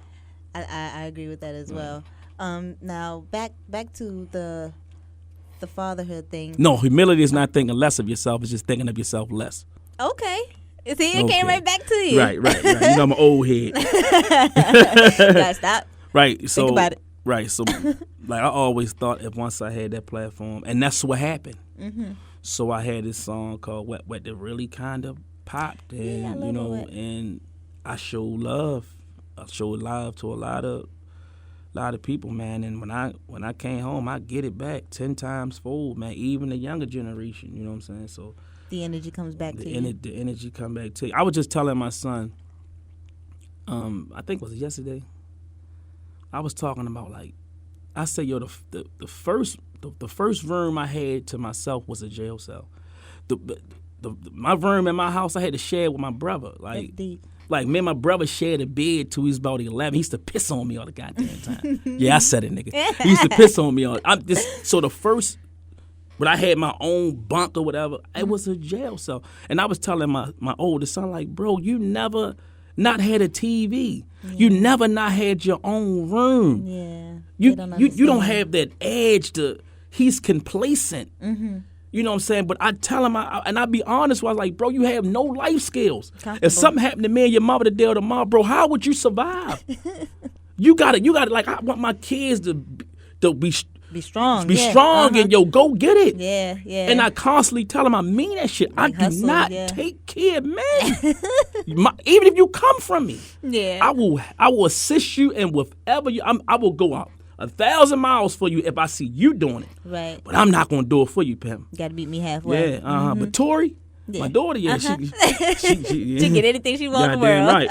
Speaker 1: I agree with that as well. Now back to the fatherhood thing.
Speaker 2: No, humility is not thinking less of yourself. It's just thinking of yourself less.
Speaker 1: Okay. See, it came right back to you.
Speaker 2: Right. You know, I'm an old head.
Speaker 1: Gotta stop.
Speaker 2: Right. So
Speaker 1: think about it.
Speaker 2: Right. So, like, I always thought if once I had that platform, and that's what happened. Mm-hmm. So I had this song called "Wet Wet" that really kind of popped, and and I showed love. I showed love to a lot of people, man. And when I came home, I get it back 10 times fold, man. Even the younger generation, you know what I'm saying? So
Speaker 1: the energy comes back to you.
Speaker 2: The energy come back to you. I was just telling my son, I think was it yesterday? I was talking about, like, I said, yo, the first room I had to myself was a jail cell. My room in my house I had to share with my brother. Like, me and my brother shared a bed till he was about 11. He used to piss on me all the goddamn time. Yeah, I said it, nigga. He used to piss on me all. So the first, when I had my own bunk or whatever, it was a jail cell. And I was telling my oldest son, like, bro, you never not had a TV. Yeah. You never not had your own room.
Speaker 1: Yeah.
Speaker 2: You don't have that edge he's complacent. Mm-hmm. You know what I'm saying? But I tell him, and I be honest, I was like, bro, you have no life skills. If something happened to me and your mother today or tomorrow, bro, how would you survive? you gotta, like, I want my kids to be strong. Be strong and, yo, go get it.
Speaker 1: Yeah.
Speaker 2: And I constantly tell them I mean that shit. Like, I do not take care, man. Even if you come from me, I will assist you, and whatever I will go out 1,000 miles for you if I see you doing it.
Speaker 1: Right.
Speaker 2: But I'm not gonna do it for you, Pim.
Speaker 1: You gotta meet me halfway.
Speaker 2: Yeah. But Tori, my daughter, she
Speaker 1: get anything she wants in the world.
Speaker 2: Right.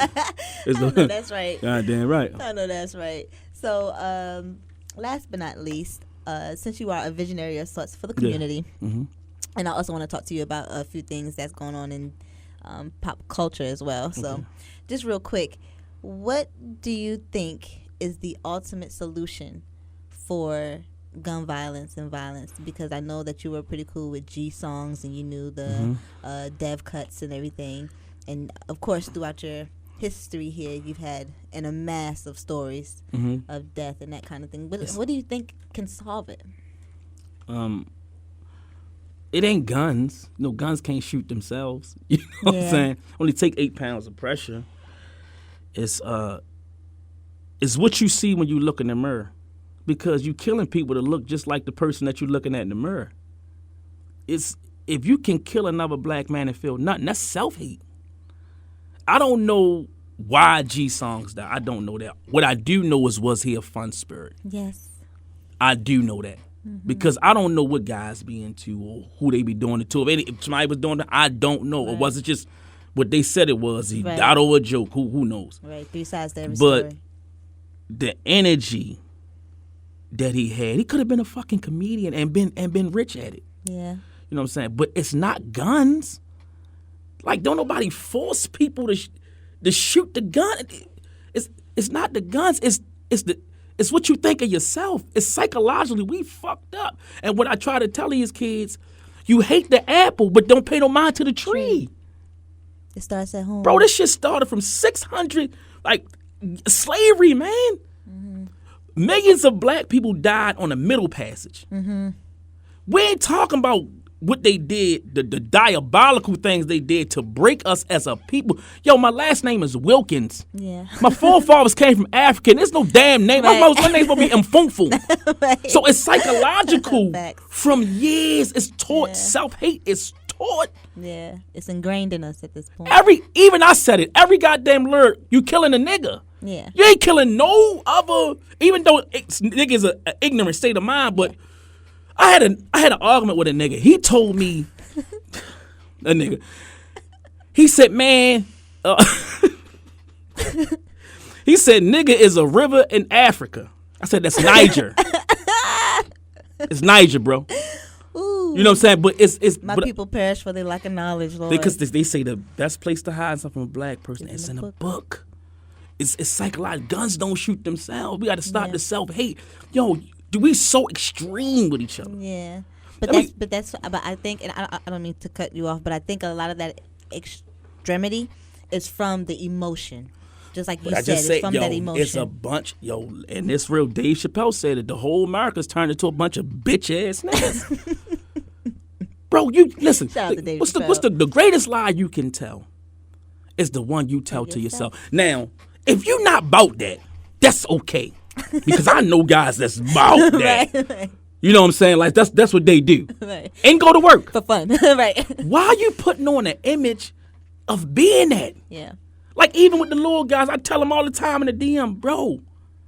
Speaker 1: I know that's right.
Speaker 2: Goddamn right.
Speaker 1: I know that's right. So, last but not least, since you are a visionary of sorts for the community, and I also want to talk to you about a few things that's going on in pop culture as well. So, just real quick, what do you think is the ultimate solution for gun violence and violence? Because I know that you were pretty cool with G songs and you knew the dev cuts and everything. And, of course, throughout your history here, you've had a mass of stories of death and that kind of thing. What do you think can solve it?
Speaker 2: It ain't guns. Guns can't shoot themselves. You know what I'm saying? Only take 8 pounds of pressure. It's what you see when you look in the mirror, because you killing people to look just like the person that you're looking at in the mirror. it's if you can kill another black man and feel nothing, that's self-hate. I don't know why G songs that. I don't know that. What I do know is, was he a fun spirit?
Speaker 1: Yes.
Speaker 2: I do know that. Because I don't know what guys be into or who they be doing it to. If somebody was doing it, I don't know. Or was it just what they said it was? He died over a joke. Who knows?
Speaker 1: Right. 3 sides to every
Speaker 2: but
Speaker 1: story.
Speaker 2: The energy that he had, he could have been a fucking comedian and been rich at it.
Speaker 1: Yeah.
Speaker 2: You know what I'm saying? But it's not guns. Like, don't nobody force people to shoot the gun. It's not the guns. It's what you think of yourself. It's psychologically, we fucked up. And what I try to tell these kids, you hate the apple, but don't pay no mind to the tree.
Speaker 1: It starts at home.
Speaker 2: Bro, this shit started from 600, like, slavery, man. Millions of black people died on the Middle Passage. We ain't talking about what they did, the diabolical things they did to break us as a people. Yo, my last name is Wilkins.
Speaker 1: Yeah.
Speaker 2: My forefathers came from Africa. And there's no damn name. My name's gonna be Mfunfu.
Speaker 1: Right.
Speaker 2: So it's psychological.
Speaker 1: Facts.
Speaker 2: From years. It's taught. Self-hate is taught.
Speaker 1: Yeah. It's ingrained in us at this point.
Speaker 2: Even I said it. Every goddamn lyric, you killing a nigga.
Speaker 1: Yeah.
Speaker 2: You ain't killing no other. Even though nigga is an ignorant state of mind, but. I had an argument with a nigga. He told me, a nigga, he said, man, he said, nigga is a river in Africa. I said, that's Niger. It's Niger, bro.
Speaker 1: Ooh.
Speaker 2: You know what I'm saying? But it's
Speaker 1: My people perish for their lack of knowledge, Lord.
Speaker 2: because they say the best place to hide something from a black person is in a book. It's psychological. Guns don't shoot themselves. We got to stop the self-hate. Yo, we so extreme with each other.
Speaker 1: Yeah, but I think, and I don't mean to cut you off, but I think a lot of that extremity is from the emotion, just like you said, it's from that emotion.
Speaker 2: It's a bunch, and this real Dave Chappelle said it. The whole America's turned into a bunch of bitch ass niggas. Bro, you listen.
Speaker 1: Shout out to Dave
Speaker 2: what's
Speaker 1: Chappelle.
Speaker 2: the greatest lie you can tell? Is the one you tell to yourself. Now, if you're not about that, that's okay. Because I know guys that's about that.
Speaker 1: Right.
Speaker 2: You know what I'm saying? Like that's what they do.
Speaker 1: Right.
Speaker 2: And go to work.
Speaker 1: For fun. Right.
Speaker 2: Why are you putting on an image of being that?
Speaker 1: Yeah.
Speaker 2: Like even with the little guys, I tell them all the time in the DM, bro.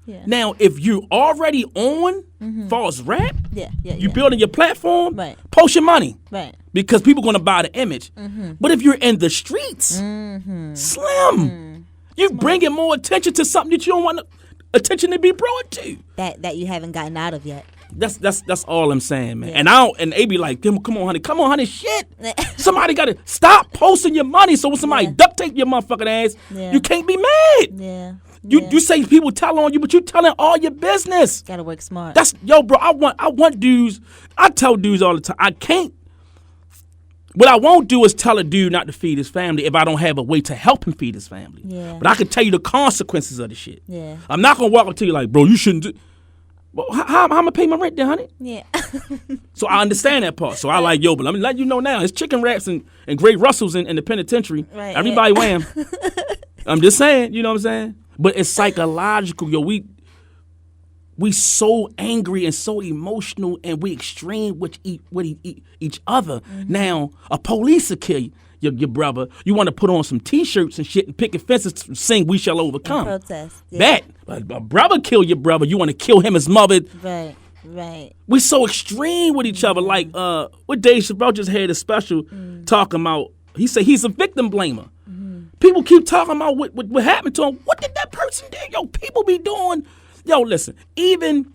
Speaker 1: Yeah.
Speaker 2: Now, if you already on false rap,
Speaker 1: you
Speaker 2: building your platform,
Speaker 1: Right.
Speaker 2: post your money.
Speaker 1: Right.
Speaker 2: Because people going to buy the image. But if you're in the streets, slim. You bringing more attention to something that you don't want attention to be brought to.
Speaker 1: That you haven't gotten out of yet.
Speaker 2: That's all I'm saying, man.
Speaker 1: Yeah.
Speaker 2: And they be like, come on, honey, shit. Somebody got to stop posting your money. So when somebody duct tape your motherfucking ass, you can't be mad.
Speaker 1: Yeah.
Speaker 2: You say people tell on you, but you telling all your business.
Speaker 1: Gotta work smart.
Speaker 2: Bro. I want dudes. I tell dudes all the time. I can't. What I won't do is tell a dude not to feed his family if I don't have a way to help him feed his family.
Speaker 1: Yeah.
Speaker 2: But I can tell you the consequences of the shit.
Speaker 1: Yeah.
Speaker 2: I'm not gonna walk up to you like, bro, you shouldn't do. Well, how am I gonna pay my rent then, honey?
Speaker 1: Yeah.
Speaker 2: So I understand that part. So I like, but let me let you know now, it's chicken wraps and Great Russells in the penitentiary.
Speaker 1: Right,
Speaker 2: Everybody wear 'em. I'm just saying, you know what I'm saying? But it's psychological, we so angry and so emotional and we extreme with each other. Now, a police will kill your brother. You want to put on some T-shirts and shit and picket fences to sing "We Shall Overcome."
Speaker 1: And protest. Yeah.
Speaker 2: That a brother kill your brother. You want to kill him, his mother.
Speaker 1: Right.
Speaker 2: We so extreme with each other. Like what Dave Chappelle just had a special talking about. He said he's a victim blamer. People keep talking about what happened to him. What did that person do? Yo, people be doing. Yo, listen. Even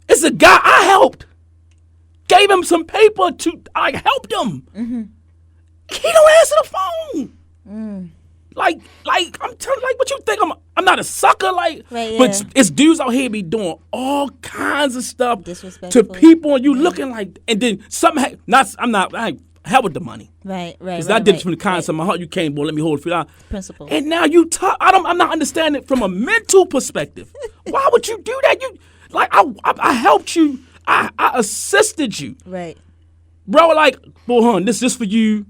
Speaker 2: it's a guy I helped. Gave him some paper I helped him. He don't answer the phone. Like I'm telling, like, what you think? I'm not a sucker, like,
Speaker 1: right,
Speaker 2: but it's dudes out here be doing all kinds of stuff to
Speaker 1: Disrespectful.
Speaker 2: people, and you looking like, and then something. I ain't hell with the money.
Speaker 1: Right.
Speaker 2: Because I did it from the kindness of my heart. You came, boy, let me hold it for you.
Speaker 1: Principle.
Speaker 2: And now you talk. I'm not understanding it from a mental perspective. Why would you do that? You like I helped you. I assisted you.
Speaker 1: Right.
Speaker 2: Bro, like, boy, this is for you.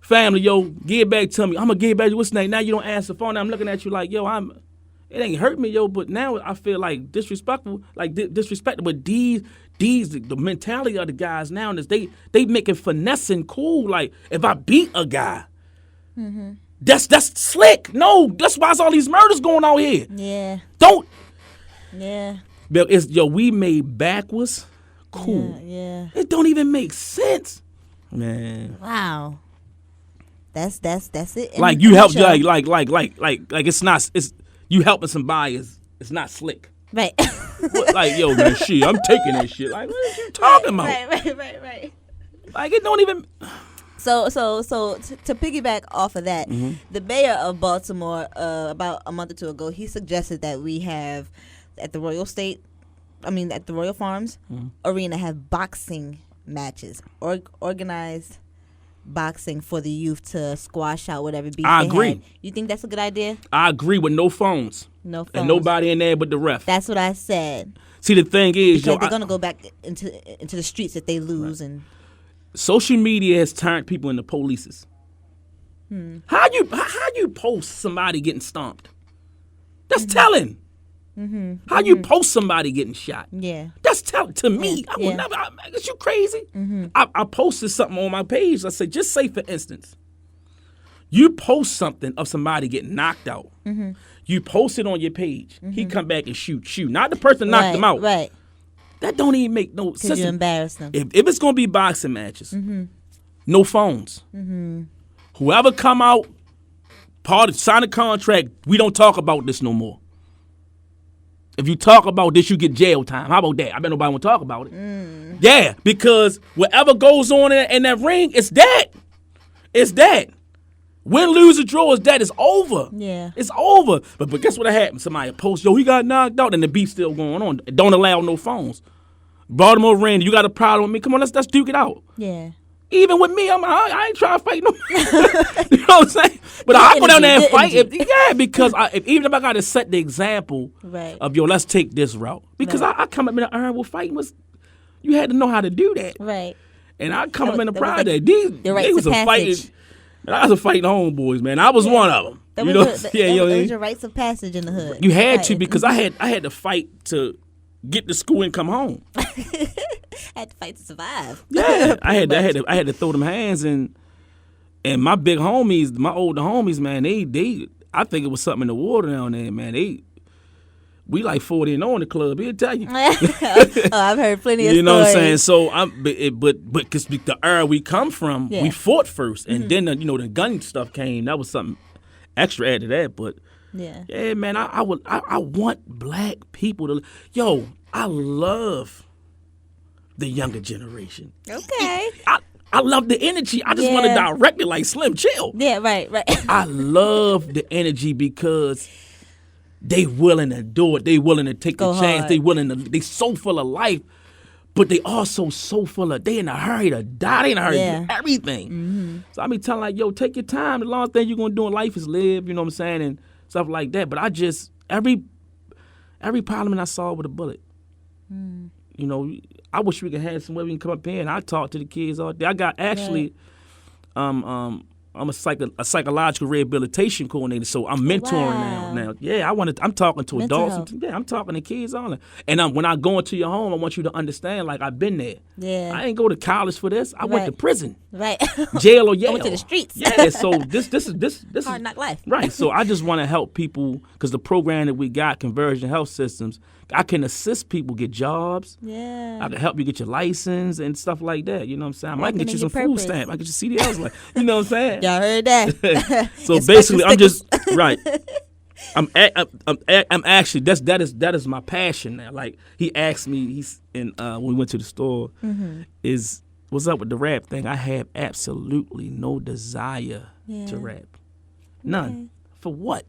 Speaker 2: Family, yo, give it back to me. I'm gonna give it back to you. What's the name? Now you don't answer the phone. Now I'm looking at you like, yo, It ain't hurt me, yo, but now I feel like disrespectful, but the mentality of the guys now is they making finessing cool. Like, if I beat a guy, that's slick. No, that's why it's all these murders going on here.
Speaker 1: Yeah.
Speaker 2: Don't.
Speaker 1: Yeah.
Speaker 2: But we made backwards cool.
Speaker 1: Yeah.
Speaker 2: It don't even make sense, man.
Speaker 1: Wow. That's it.
Speaker 2: Like, you help, like it's you helping somebody it's not slick.
Speaker 1: Right.
Speaker 2: Like, yo, man, shit, I'm taking that shit. Like, what are you talking about?
Speaker 1: Right.
Speaker 2: Like, it don't even.
Speaker 1: So to piggyback off of that, the mayor of Baltimore, about a month or two ago, he suggested that we have at the Royal Farms Arena have boxing matches, organized boxing for the youth to squash out whatever beef
Speaker 2: I
Speaker 1: they
Speaker 2: agree.
Speaker 1: had. You think that's a good idea?
Speaker 2: I agree, with no phones.
Speaker 1: No phones.
Speaker 2: And nobody in there but the ref.
Speaker 1: That's what I said.
Speaker 2: See, the thing is,
Speaker 1: because they're gonna go back into the streets if they lose, and
Speaker 2: social media has turned people into polices. How you post somebody getting stomped? That's telling. How you post somebody getting shot?
Speaker 1: Yeah,
Speaker 2: that's telling to me.
Speaker 1: Yeah.
Speaker 2: I would never. Is you crazy? I posted something on my page. I said, just say for instance, you post something of somebody getting knocked out. You post it on your page. He come back and shoot. Not the person knocked him out.
Speaker 1: Right.
Speaker 2: That don't even make no sense.
Speaker 1: Because you embarrass them.
Speaker 2: If it's gonna be boxing matches, no phones. Whoever come out, sign a contract. We don't talk about this no more. If you talk about this, you get jail time. How about that? I bet nobody want to talk about it. Yeah, because whatever goes on in that ring, it's that. It's that. Win, lose, or draw is that. It's over.
Speaker 1: Yeah.
Speaker 2: It's over. But guess what happened? Somebody post, yo, he got knocked out, and the beef still going on. Don't allow no phones. Baltimore Randy, you got a problem with me? Come on, let's duke it out.
Speaker 1: Yeah.
Speaker 2: Even with me, I ain't trying to fight no. You know what I'm saying? But I go down there and fight. Because even if I got to set the example of, yo, let's take this route. Because I come up in the iron with fighting was, you had to know how to do that.
Speaker 1: Right.
Speaker 2: And I come up in the pride that these was a fighting. I was a fighting homeboys, man. I was one of them.
Speaker 1: That was your rites of passage in the hood.
Speaker 2: You had to, because I had to fight to get to school and come home.
Speaker 1: Had to fight to survive.
Speaker 2: Yeah, I had to throw them hands, and my big homies, my older homies, man, they I think it was something in the water down there, man. We like 40-0 in the club. He'll tell you.
Speaker 1: I've heard plenty of stories.
Speaker 2: You know what I'm saying? So but because the era we come from, we fought first, and then the gun stuff came. That was something extra added to that. But yeah, man, I want black people to. Yo, I love the younger generation.
Speaker 1: Okay.
Speaker 2: I love the energy. I just want to direct it like Slim Chill.
Speaker 1: Yeah, right.
Speaker 2: I love the energy because they willing to do it. They willing to take the chance. They so full of life, but they also so full of, they in a hurry to die. They in a hurry to do everything. So I be telling like, yo, take your time. The last thing you're going to do in life is live, you know what I'm saying, and stuff like that. But I just, every parliament I saw with a bullet. You know, I wish we could have some way we can come up here and I talk to the kids all day. I got actually, I'm a psychological rehabilitation coordinator, so I'm mentoring now. Yeah, I'm talking to adults. I'm talking to kids on it. And when I go into your home, I want you to understand, like, I've been there.
Speaker 1: Yeah.
Speaker 2: I ain't go to college for this. I went to prison.
Speaker 1: Right.
Speaker 2: Jail or Yale.
Speaker 1: I went to the streets.
Speaker 2: Yeah, so this
Speaker 1: hard knock life.
Speaker 2: Right. So I just want to help people, because the program that we got, Conversion Health Systems, I can assist people get jobs.
Speaker 1: Yeah.
Speaker 2: I can help you get your license and stuff like that. You know what I'm saying? I can get you some food stamp. I can get your CDLs. Like, you know what I'm saying?
Speaker 1: Y'all heard that?
Speaker 2: So basically, I'm just right. I'm actually that is my passion now. Like, he asked me, when we went to the store, is what's up with the rap thing? I have absolutely no desire to rap, none. Okay. For what?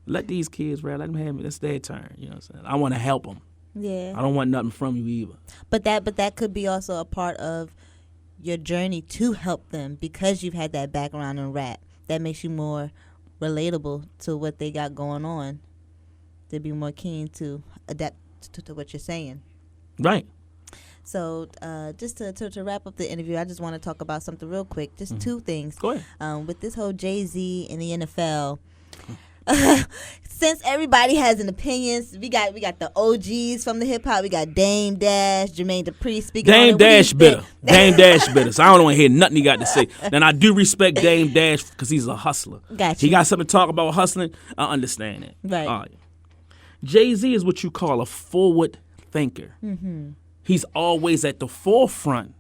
Speaker 2: Let these kids rap. Let them have it. That's their turn. You know what I'm saying? I want to help them.
Speaker 1: Yeah.
Speaker 2: I don't want nothing from you either.
Speaker 1: But that could be also a part of your journey to help them, because you've had that background in rap. That makes you more relatable to what they got going on. They'd be more keen to adapt to what you're saying.
Speaker 2: Right.
Speaker 1: So just to wrap up the interview, I just want to talk about something real quick. Just two things.
Speaker 2: Go ahead.
Speaker 1: With this whole Jay-Z and the NFL, Since everybody has an opinion, we got the OGs from the hip hop. We got Dame Dash, Jermaine Dupri speaking.
Speaker 2: Dame Dash better. Dame Dash better. So I don't want to hear nothing he got to say. And I do respect Dame Dash because he's a hustler.
Speaker 1: Gotcha.
Speaker 2: He got something to talk about hustling. I understand it.
Speaker 1: Right.
Speaker 2: All right. Jay-Z is what you call a forward thinker.
Speaker 1: Mm-hmm.
Speaker 2: He's always at the forefront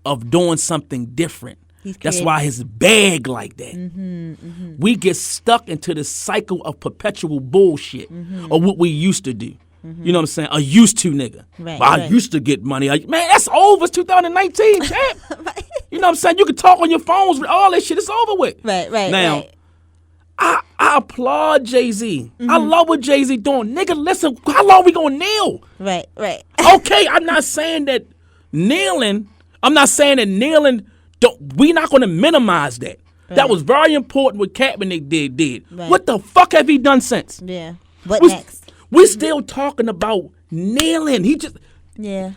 Speaker 2: of doing something different. That's why his bag like that.
Speaker 1: Mm-hmm, mm-hmm.
Speaker 2: We get stuck into this cycle of perpetual bullshit or what we used to do. You know what I'm saying? A used to nigga.
Speaker 1: Right,
Speaker 2: I used to get money. Man, that's over. It's 2019, champ.
Speaker 1: Right.
Speaker 2: You know what I'm saying? You can talk on your phones with all this shit. It's over with.
Speaker 1: Right.
Speaker 2: Now,
Speaker 1: right.
Speaker 2: I applaud Jay-Z. I love what Jay-Z doing. Nigga, listen, how long we gonna kneel?
Speaker 1: Right.
Speaker 2: Okay, I'm not saying that kneeling, we're not going to minimize that. Right. That was very important what Kaepernick did. Right. What the fuck have he done since?
Speaker 1: Yeah. What next?
Speaker 2: We still talking about kneeling.
Speaker 1: Yeah.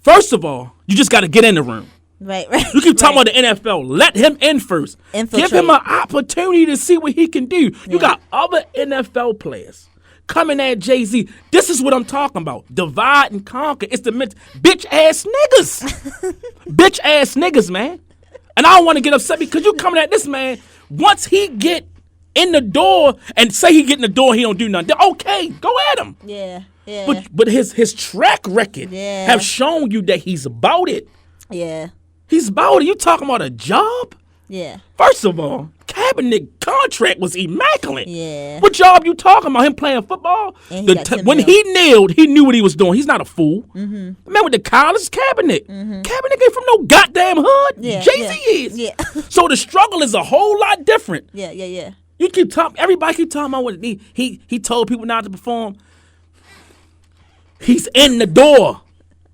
Speaker 2: First of all, you just got to get in the room.
Speaker 1: Right.
Speaker 2: You keep talking about the NFL. Let him in first.
Speaker 1: Infiltrate.
Speaker 2: Give him an opportunity to see what he can do. You got other NFL players coming at Jay-Z. This is what I'm talking about. Divide and conquer. It's the bitch ass niggas. Bitch ass niggas, man. And I don't want to get upset because you coming at this man. Once he get in the door and say he get in the door, he don't do nothing. Okay, go at him.
Speaker 1: Yeah.
Speaker 2: But his track record have shown you that he's about it.
Speaker 1: Yeah.
Speaker 2: He's about it. You talking about a job?
Speaker 1: Yeah.
Speaker 2: First of all, Kaepernick contract was immaculate.
Speaker 1: Yeah.
Speaker 2: What job you talking about? Him playing football? When he nailed, he knew what he was doing. He's not a fool. Mm-hmm. The man with the college is Kaepernick. Mm-hmm. Kaepernick ain't from no goddamn hood.
Speaker 1: Yeah,
Speaker 2: Jay-Z is.
Speaker 1: Yeah.
Speaker 2: So the struggle is a whole lot different.
Speaker 1: Yeah.
Speaker 2: You keep talking. Everybody keep talking about what he told people not to perform. He's in the door.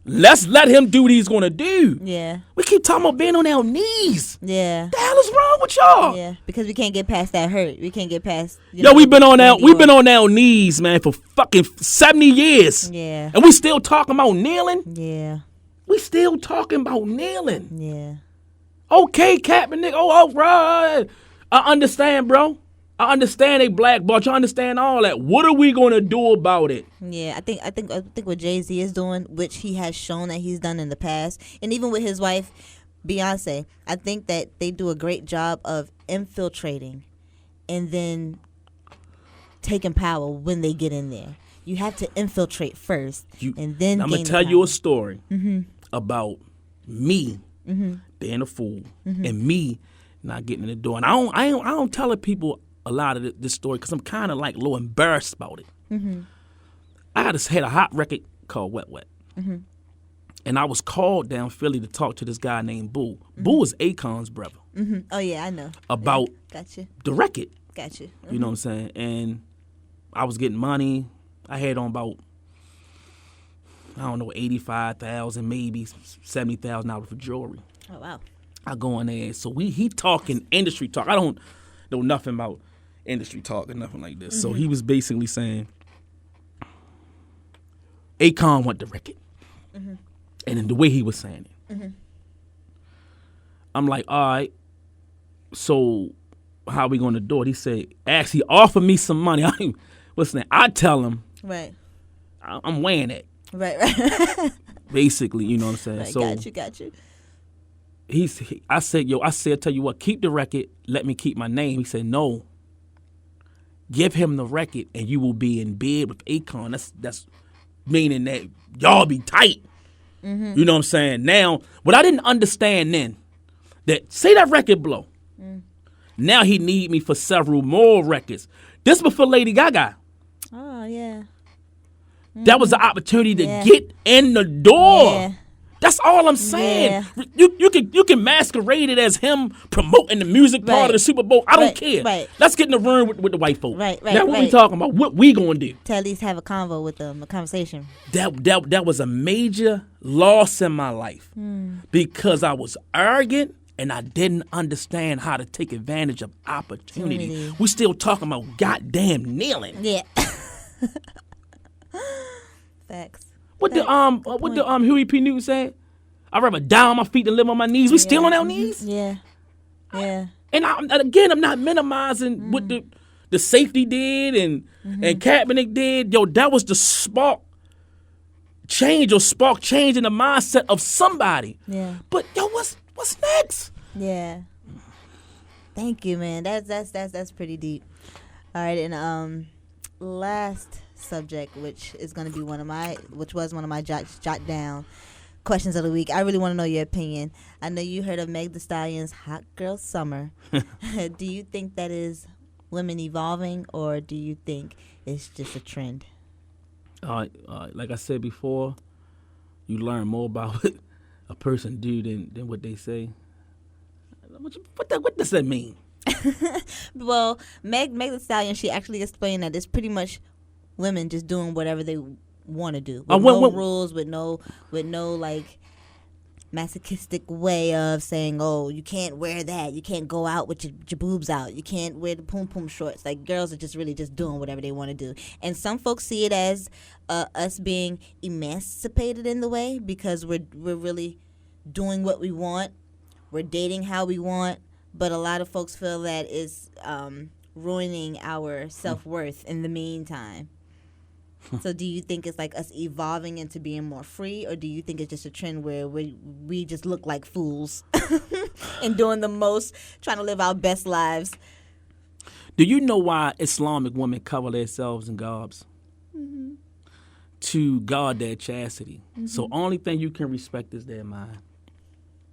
Speaker 2: Let's let him do what he's gonna do.
Speaker 1: Yeah.
Speaker 2: We keep talking about being on our knees.
Speaker 1: Yeah.
Speaker 2: The hell is wrong with y'all?
Speaker 1: Yeah. Because we can't get past that hurt. We can't get past.
Speaker 2: We've been on our knees, man, for fucking 70 years.
Speaker 1: Yeah.
Speaker 2: And we still talking about kneeling.
Speaker 1: Yeah.
Speaker 2: We still talking about kneeling.
Speaker 1: Yeah.
Speaker 2: Okay, Kaepernick. Oh, right. I understand, bro. I understand they blackballed. You understand all that. What are we gonna do about it?
Speaker 1: Yeah, I think what Jay-Z is doing, which he has shown that he's done in the past, and even with his wife, Beyonce, I think that they do a great job of infiltrating and then taking power when they get in there. You have to infiltrate first, and then
Speaker 2: I'm gonna tell you a story about me being a fool and me not getting in the door. And I don't tell people a lot of this story because I'm kind of like a little embarrassed about it. Mm-hmm. I had a hot record called Wet Wet. Mm-hmm. And I was called down Philly to talk to this guy named Boo. Mm-hmm. Boo is Akon's brother.
Speaker 1: Mm-hmm. Oh, yeah, I know.
Speaker 2: About the record.
Speaker 1: Gotcha. Mm-hmm.
Speaker 2: You know what I'm saying? And I was getting money. I had on about, I don't know, $85,000, maybe $70,000 for jewelry.
Speaker 1: Oh, wow.
Speaker 2: I go in there. So he talking industry talk. I don't know nothing about industry talk or nothing like this. Mm-hmm. So he was basically saying, Akon want the record. Mm-hmm. And in the way he was saying it. Mm-hmm. I'm like, all right, so how we going to do it? He said, actually offer me some money. I tell him,
Speaker 1: right,
Speaker 2: I'm weighing it.
Speaker 1: Right.
Speaker 2: Basically, you know what I'm saying?
Speaker 1: Right,
Speaker 2: so
Speaker 1: got you.
Speaker 2: I said, tell you what, keep the record, let me keep my name. He said, no. Give him the record and you will be in bed with Akon. That's meaning that y'all be tight. Mm-hmm. You know what I'm saying? Now, what I didn't understand then, that say that record blow. Mm. Now he need me for several more records. This was for Lady Gaga.
Speaker 1: Oh, yeah. Mm-hmm.
Speaker 2: That was the opportunity to get in the door. Yeah. That's all I'm saying. Yeah. You can masquerade it as him promoting the music part of the Super Bowl. I don't care.
Speaker 1: Right.
Speaker 2: Let's get in the room with the white folk.
Speaker 1: Right.
Speaker 2: Now what we talking about? What we gonna do?
Speaker 1: To at least have a convo with them, a conversation.
Speaker 2: That was a major loss in my life because I was arrogant and I didn't understand how to take advantage of opportunity. We still talking about goddamn kneeling.
Speaker 1: Yeah. Facts.
Speaker 2: What the Huey P. Newton said? I'd rather die on my feet than live on my knees. We still on our knees?
Speaker 1: Yeah. Yeah.
Speaker 2: And I'm not minimizing what the the safety did and Kaepernick did, yo, that was the spark change in the mindset of somebody.
Speaker 1: Yeah.
Speaker 2: But yo, what's next?
Speaker 1: Yeah. Thank you, man. That's pretty deep. All right, and last subject, which was one of my jot down questions of the week. I really want to know your opinion. I know you heard of Meg Thee Stallion's Hot Girl Summer. Do you think that is women evolving, or do you think it's just a trend?
Speaker 2: Like I said before, you learn more about what a person do than what they say. What does that mean?
Speaker 1: Well, Meg Thee Stallion, she actually explained that it's pretty much women just doing whatever they want to do, with no rules, with no like masochistic way of saying, oh, you can't wear that, you can't go out with your boobs out, you can't wear the poom poom shorts. Like, girls are just really just doing whatever they want to do. And some folks see it as us being emancipated in the way, because we're really doing what we want, we're dating how we want. But a lot of folks feel that is ruining our self-worth in the meantime. So do you think it's like us evolving into being more free, or do you think it's just a trend where we just look like fools and doing the most, trying to live our best lives?
Speaker 2: Do you know why Islamic women cover themselves in garbs? Mm-hmm. To guard their chastity. Mm-hmm. So only thing you can respect is their mind.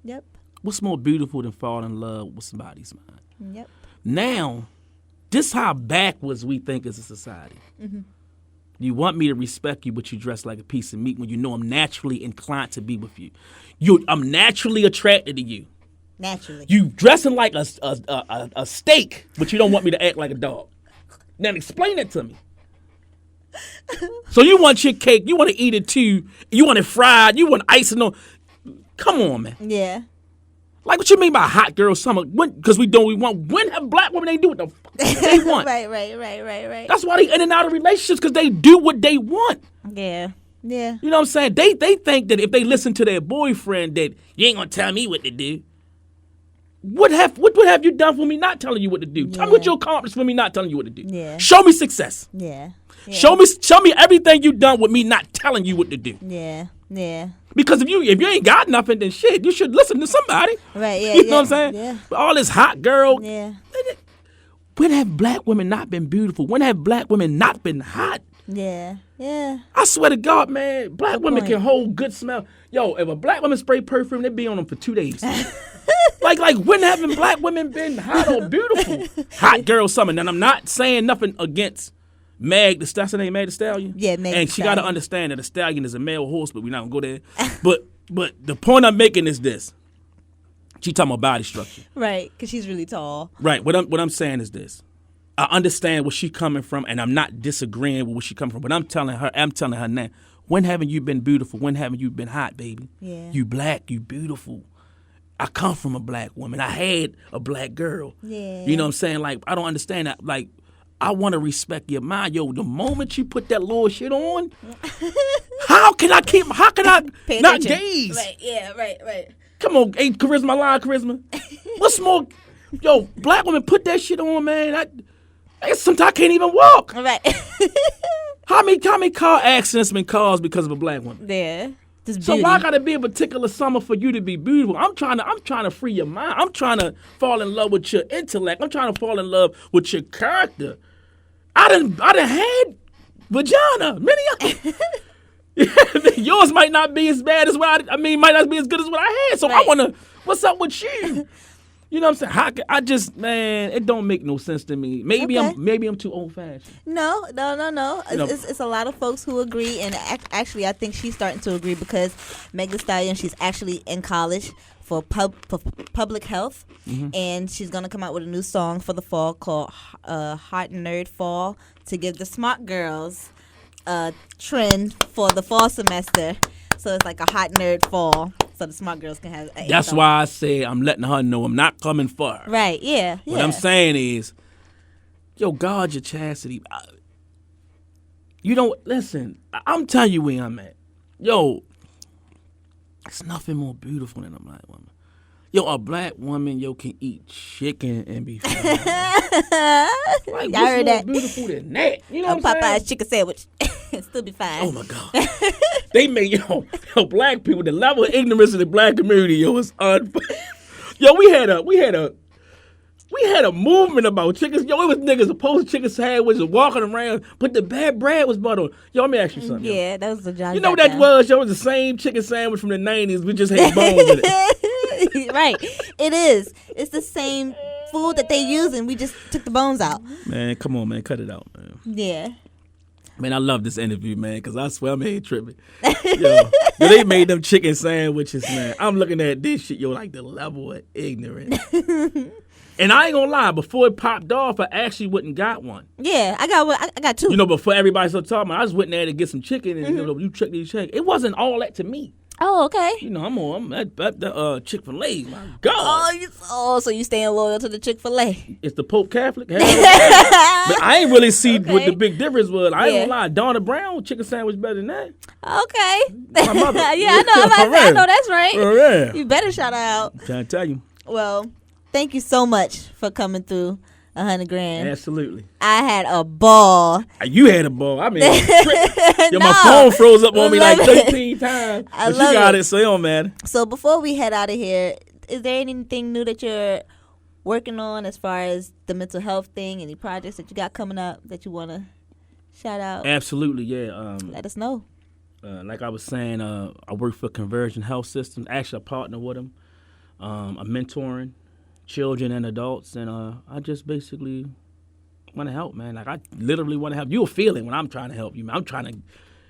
Speaker 1: Yep.
Speaker 2: What's more beautiful than falling in love with somebody's mind?
Speaker 1: Yep.
Speaker 2: Now, this how backwards we think as a society. Mm-hmm. You want me to respect you, but you dress like a piece of meat when you know I'm naturally inclined to be with you. I'm naturally attracted to you.
Speaker 1: Naturally.
Speaker 2: You dressing like a steak, but you don't want me to act like a dog. Now explain it to me. So you want your cake, you want to eat it too, you want it fried, you want icing on. Come on, man.
Speaker 1: Yeah.
Speaker 2: Like, what you mean by hot girl summer? Because we want. When have black women, they do what the fuck they want?
Speaker 1: Right.
Speaker 2: That's why they in and out of relationships, because they do what they want.
Speaker 1: Yeah.
Speaker 2: You know what I'm saying? They think that if they listen to their boyfriend, that you ain't gonna tell me what to do. What have you done for me not telling you what to do?
Speaker 1: Yeah.
Speaker 2: Tell me what you accomplished for me not telling you what to do.
Speaker 1: Yeah.
Speaker 2: Show me success.
Speaker 1: Yeah.
Speaker 2: Show me everything you done with me not telling you what to do.
Speaker 1: Yeah.
Speaker 2: Because if you ain't got nothing, then shit, you should listen to somebody.
Speaker 1: Right, yeah.
Speaker 2: You know what I'm saying?
Speaker 1: Yeah.
Speaker 2: But all this hot girl.
Speaker 1: Yeah.
Speaker 2: When have black women not been beautiful? When have black women not been hot?
Speaker 1: Yeah.
Speaker 2: I swear to God, man, black women can hold good smell. Yo, if a black woman spray perfume, they be on them for 2 days. like when haven't black women been hot or beautiful? Hot girl summer. And I'm not saying nothing against Meg, that's her name, Meg Thee Stallion?
Speaker 1: Yeah, Meg.
Speaker 2: And she got to understand that a stallion is a male horse, but we're not going to go there. But the point I'm making is this. She talking about body structure.
Speaker 1: Right, because she's really tall.
Speaker 2: Right, what I'm saying is this. I understand where she's coming from, and I'm not disagreeing with where she's coming from, but I'm telling her now, when haven't you been beautiful? When haven't you been hot, baby?
Speaker 1: Yeah.
Speaker 2: You black, you beautiful. I come from a black woman. I had a black girl.
Speaker 1: Yeah.
Speaker 2: You know what I'm saying? Like, I don't understand that. Like, I want to respect your mind. Yo, the moment you put that little shit on, how can I not gaze?
Speaker 1: Right, yeah, right.
Speaker 2: Come on, ain't charisma line charisma? What's more? Yo, black women put that shit on, man. Sometimes I can't even walk.
Speaker 1: Right.
Speaker 2: How many car accidents been caused because of a black woman?
Speaker 1: Yeah.
Speaker 2: So why gotta be a particular summer for you to be beautiful? I'm trying to free your mind. I'm trying to fall in love with your intellect. I'm trying to fall in love with your character. I done had vagina. Many of yours might not be as bad as what might not be as good as what I had. So right. I wanna, what's up with you? You know what I'm saying? It don't make no sense to me. Maybe I'm too old fashioned.
Speaker 1: No.
Speaker 2: You know,
Speaker 1: it's a lot of folks who agree, and actually I think she's starting to agree, because Meg Thee Stallion, she's actually in college for public health, and she's gonna come out with a new song for the fall called Hot Nerd Fall, to give the smart girls a trend for the fall semester. So it's like a hot nerd fall, so the smart girls can have.
Speaker 2: That's why I say I'm letting her know I'm not coming for her.
Speaker 1: Right? Yeah.
Speaker 2: What I'm saying is, yo, guard your chastity. You don't listen. I'm telling you where I'm at. Yo, it's nothing more beautiful than a black woman. Yo, a black woman, yo, can eat chicken and be fine. Like,
Speaker 1: Y'all heard that?
Speaker 2: Beautiful than that. You know what I'm saying?
Speaker 1: Popeye's chicken sandwich. Still be fine.
Speaker 2: Oh my God. They made yo black people, the level of ignorance in the black community, yo, is yo, we had a movement about chickens. Yo, it was niggas opposed to chicken sandwiches walking around, but the bad bread was butter on. Yo, let me ask you something.
Speaker 1: Yeah, that was the job.
Speaker 2: You know what that was? Yo, it was the same chicken sandwich from the 90s. We just had bones in it.
Speaker 1: Right. It is. It's the same food that they use, and we just took the bones out.
Speaker 2: Man, come on, man. Cut it out, man.
Speaker 1: Yeah.
Speaker 2: Man, I love this interview, man, because I swear I'm here tripping. Yo, they made them chicken sandwiches, man. I'm looking at this shit, yo, like the level of ignorance. And I ain't gonna lie, before it popped off, I actually went and got one.
Speaker 1: Yeah, I got one. I got two.
Speaker 2: You know, before everybody started talking about it, I just went there to get some chicken, and you know, you check these chicken. It wasn't all that to me.
Speaker 1: Oh, okay.
Speaker 2: You know, I'm at the Chick-fil-A. My God.
Speaker 1: So you staying loyal to the Chick-fil-A?
Speaker 2: It's the Pope Catholic. But I ain't really see what the big difference was. I ain't gonna lie. Donna Brown chicken sandwich better than that.
Speaker 1: Okay.
Speaker 2: My mother.
Speaker 1: Yeah, I know that's right.
Speaker 2: Oh, yeah.
Speaker 1: You better shout her out.
Speaker 2: I'm trying to tell you.
Speaker 1: Well, thank you so much for coming through 100 Grand.
Speaker 2: Absolutely.
Speaker 1: I had a ball.
Speaker 2: You had a ball. I mean, yo, my phone froze up on me like 13 times. But you got it, so it don't matter.
Speaker 1: So before we head out of here, is there anything new that you're working on as far as the mental health thing? Any projects that you got coming up that you want to shout out?
Speaker 2: Absolutely, yeah.
Speaker 1: Let us know.
Speaker 2: Like I was saying, I work for Conversion Health Systems. Actually, I partner with them. I'm mentoring children and adults, and I just basically want to help, man. Like, I literally want to help. You'll feel it when I'm trying to help you, man. I'm trying to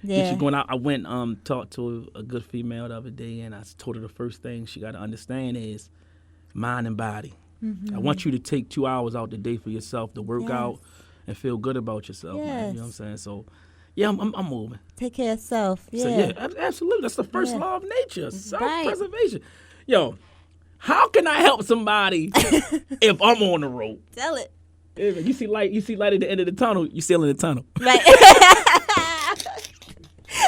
Speaker 2: get you going out. I went talked to a good female the other day, and I told her the first thing she got to understand is mind and body. Mm-hmm. I want you to take 2 hours out the day for yourself to work out and feel good about yourself, man. You know what I'm saying? So, yeah, I'm moving.
Speaker 1: Take care of self. Yeah.
Speaker 2: So, yeah, absolutely. That's the first law of nature, self-preservation. Yo, how can I help somebody if I'm on the road?
Speaker 1: Tell it.
Speaker 2: You see light at the end of the tunnel, you still in the tunnel.
Speaker 1: Right.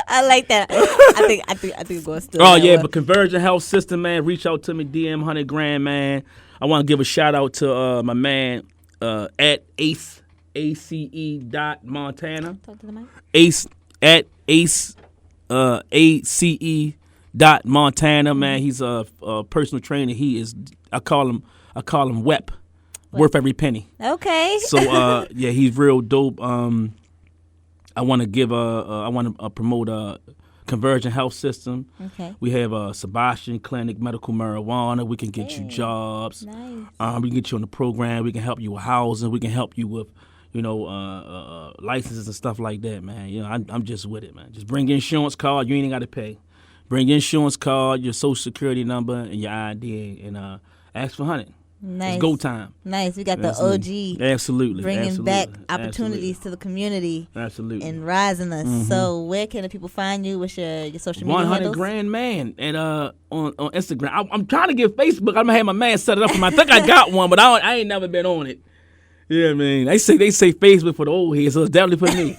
Speaker 1: I like that. I think we're going to still.
Speaker 2: Oh yeah, but Conversion Health System, man, reach out to me, DM 100 Grand, man. I want to give a shout out to my man at ACE.Montana.
Speaker 1: Talk to the mic.
Speaker 2: ACE.Montana, man. He's a personal trainer. He is. I call him WEP, worth every penny.
Speaker 1: Okay.
Speaker 2: So yeah, he's real dope. I want to promote Conversion Health System. Okay. We have a Sebastian Clinic, medical marijuana. We can get you jobs.
Speaker 1: Nice.
Speaker 2: We can get you on the program. We can help you with housing. We can help you with, licenses and stuff like that, man. You know, I'm just with it, man. Just bring your insurance card. You ain't got to pay. Bring your insurance card, your social security number, and your ID, and ask for 100.
Speaker 1: Nice.
Speaker 2: It's go time.
Speaker 1: Nice. We got the OG.
Speaker 2: Absolutely.
Speaker 1: Bringing back opportunities to the community.
Speaker 2: Absolutely.
Speaker 1: And rising us. Mm-hmm. So where can the people find you? What's your social media
Speaker 2: 100
Speaker 1: handles?
Speaker 2: GRANDMAN and on Instagram. I'm trying to get Facebook. I'm gonna have my man set it up for me. I think I got one, but I ain't never been on it. Yeah, man. They say Facebook for the old heads, so it's definitely for me.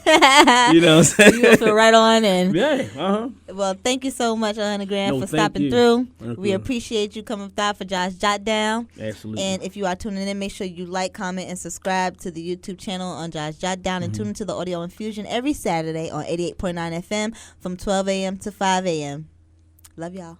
Speaker 2: You know what I'm saying?
Speaker 1: You gonna feel right on and
Speaker 2: yeah.
Speaker 1: Well, thank you so much, 100 Grand, for stopping through. We appreciate you coming by for Josh Jot Down.
Speaker 2: Absolutely.
Speaker 1: And if you are tuning in, make sure you like, comment, and subscribe to the YouTube channel on Josh Jot Down, and tune into the Audio Infusion every Saturday on 88.9 FM from 12 a.m. to 5 a.m. Love y'all.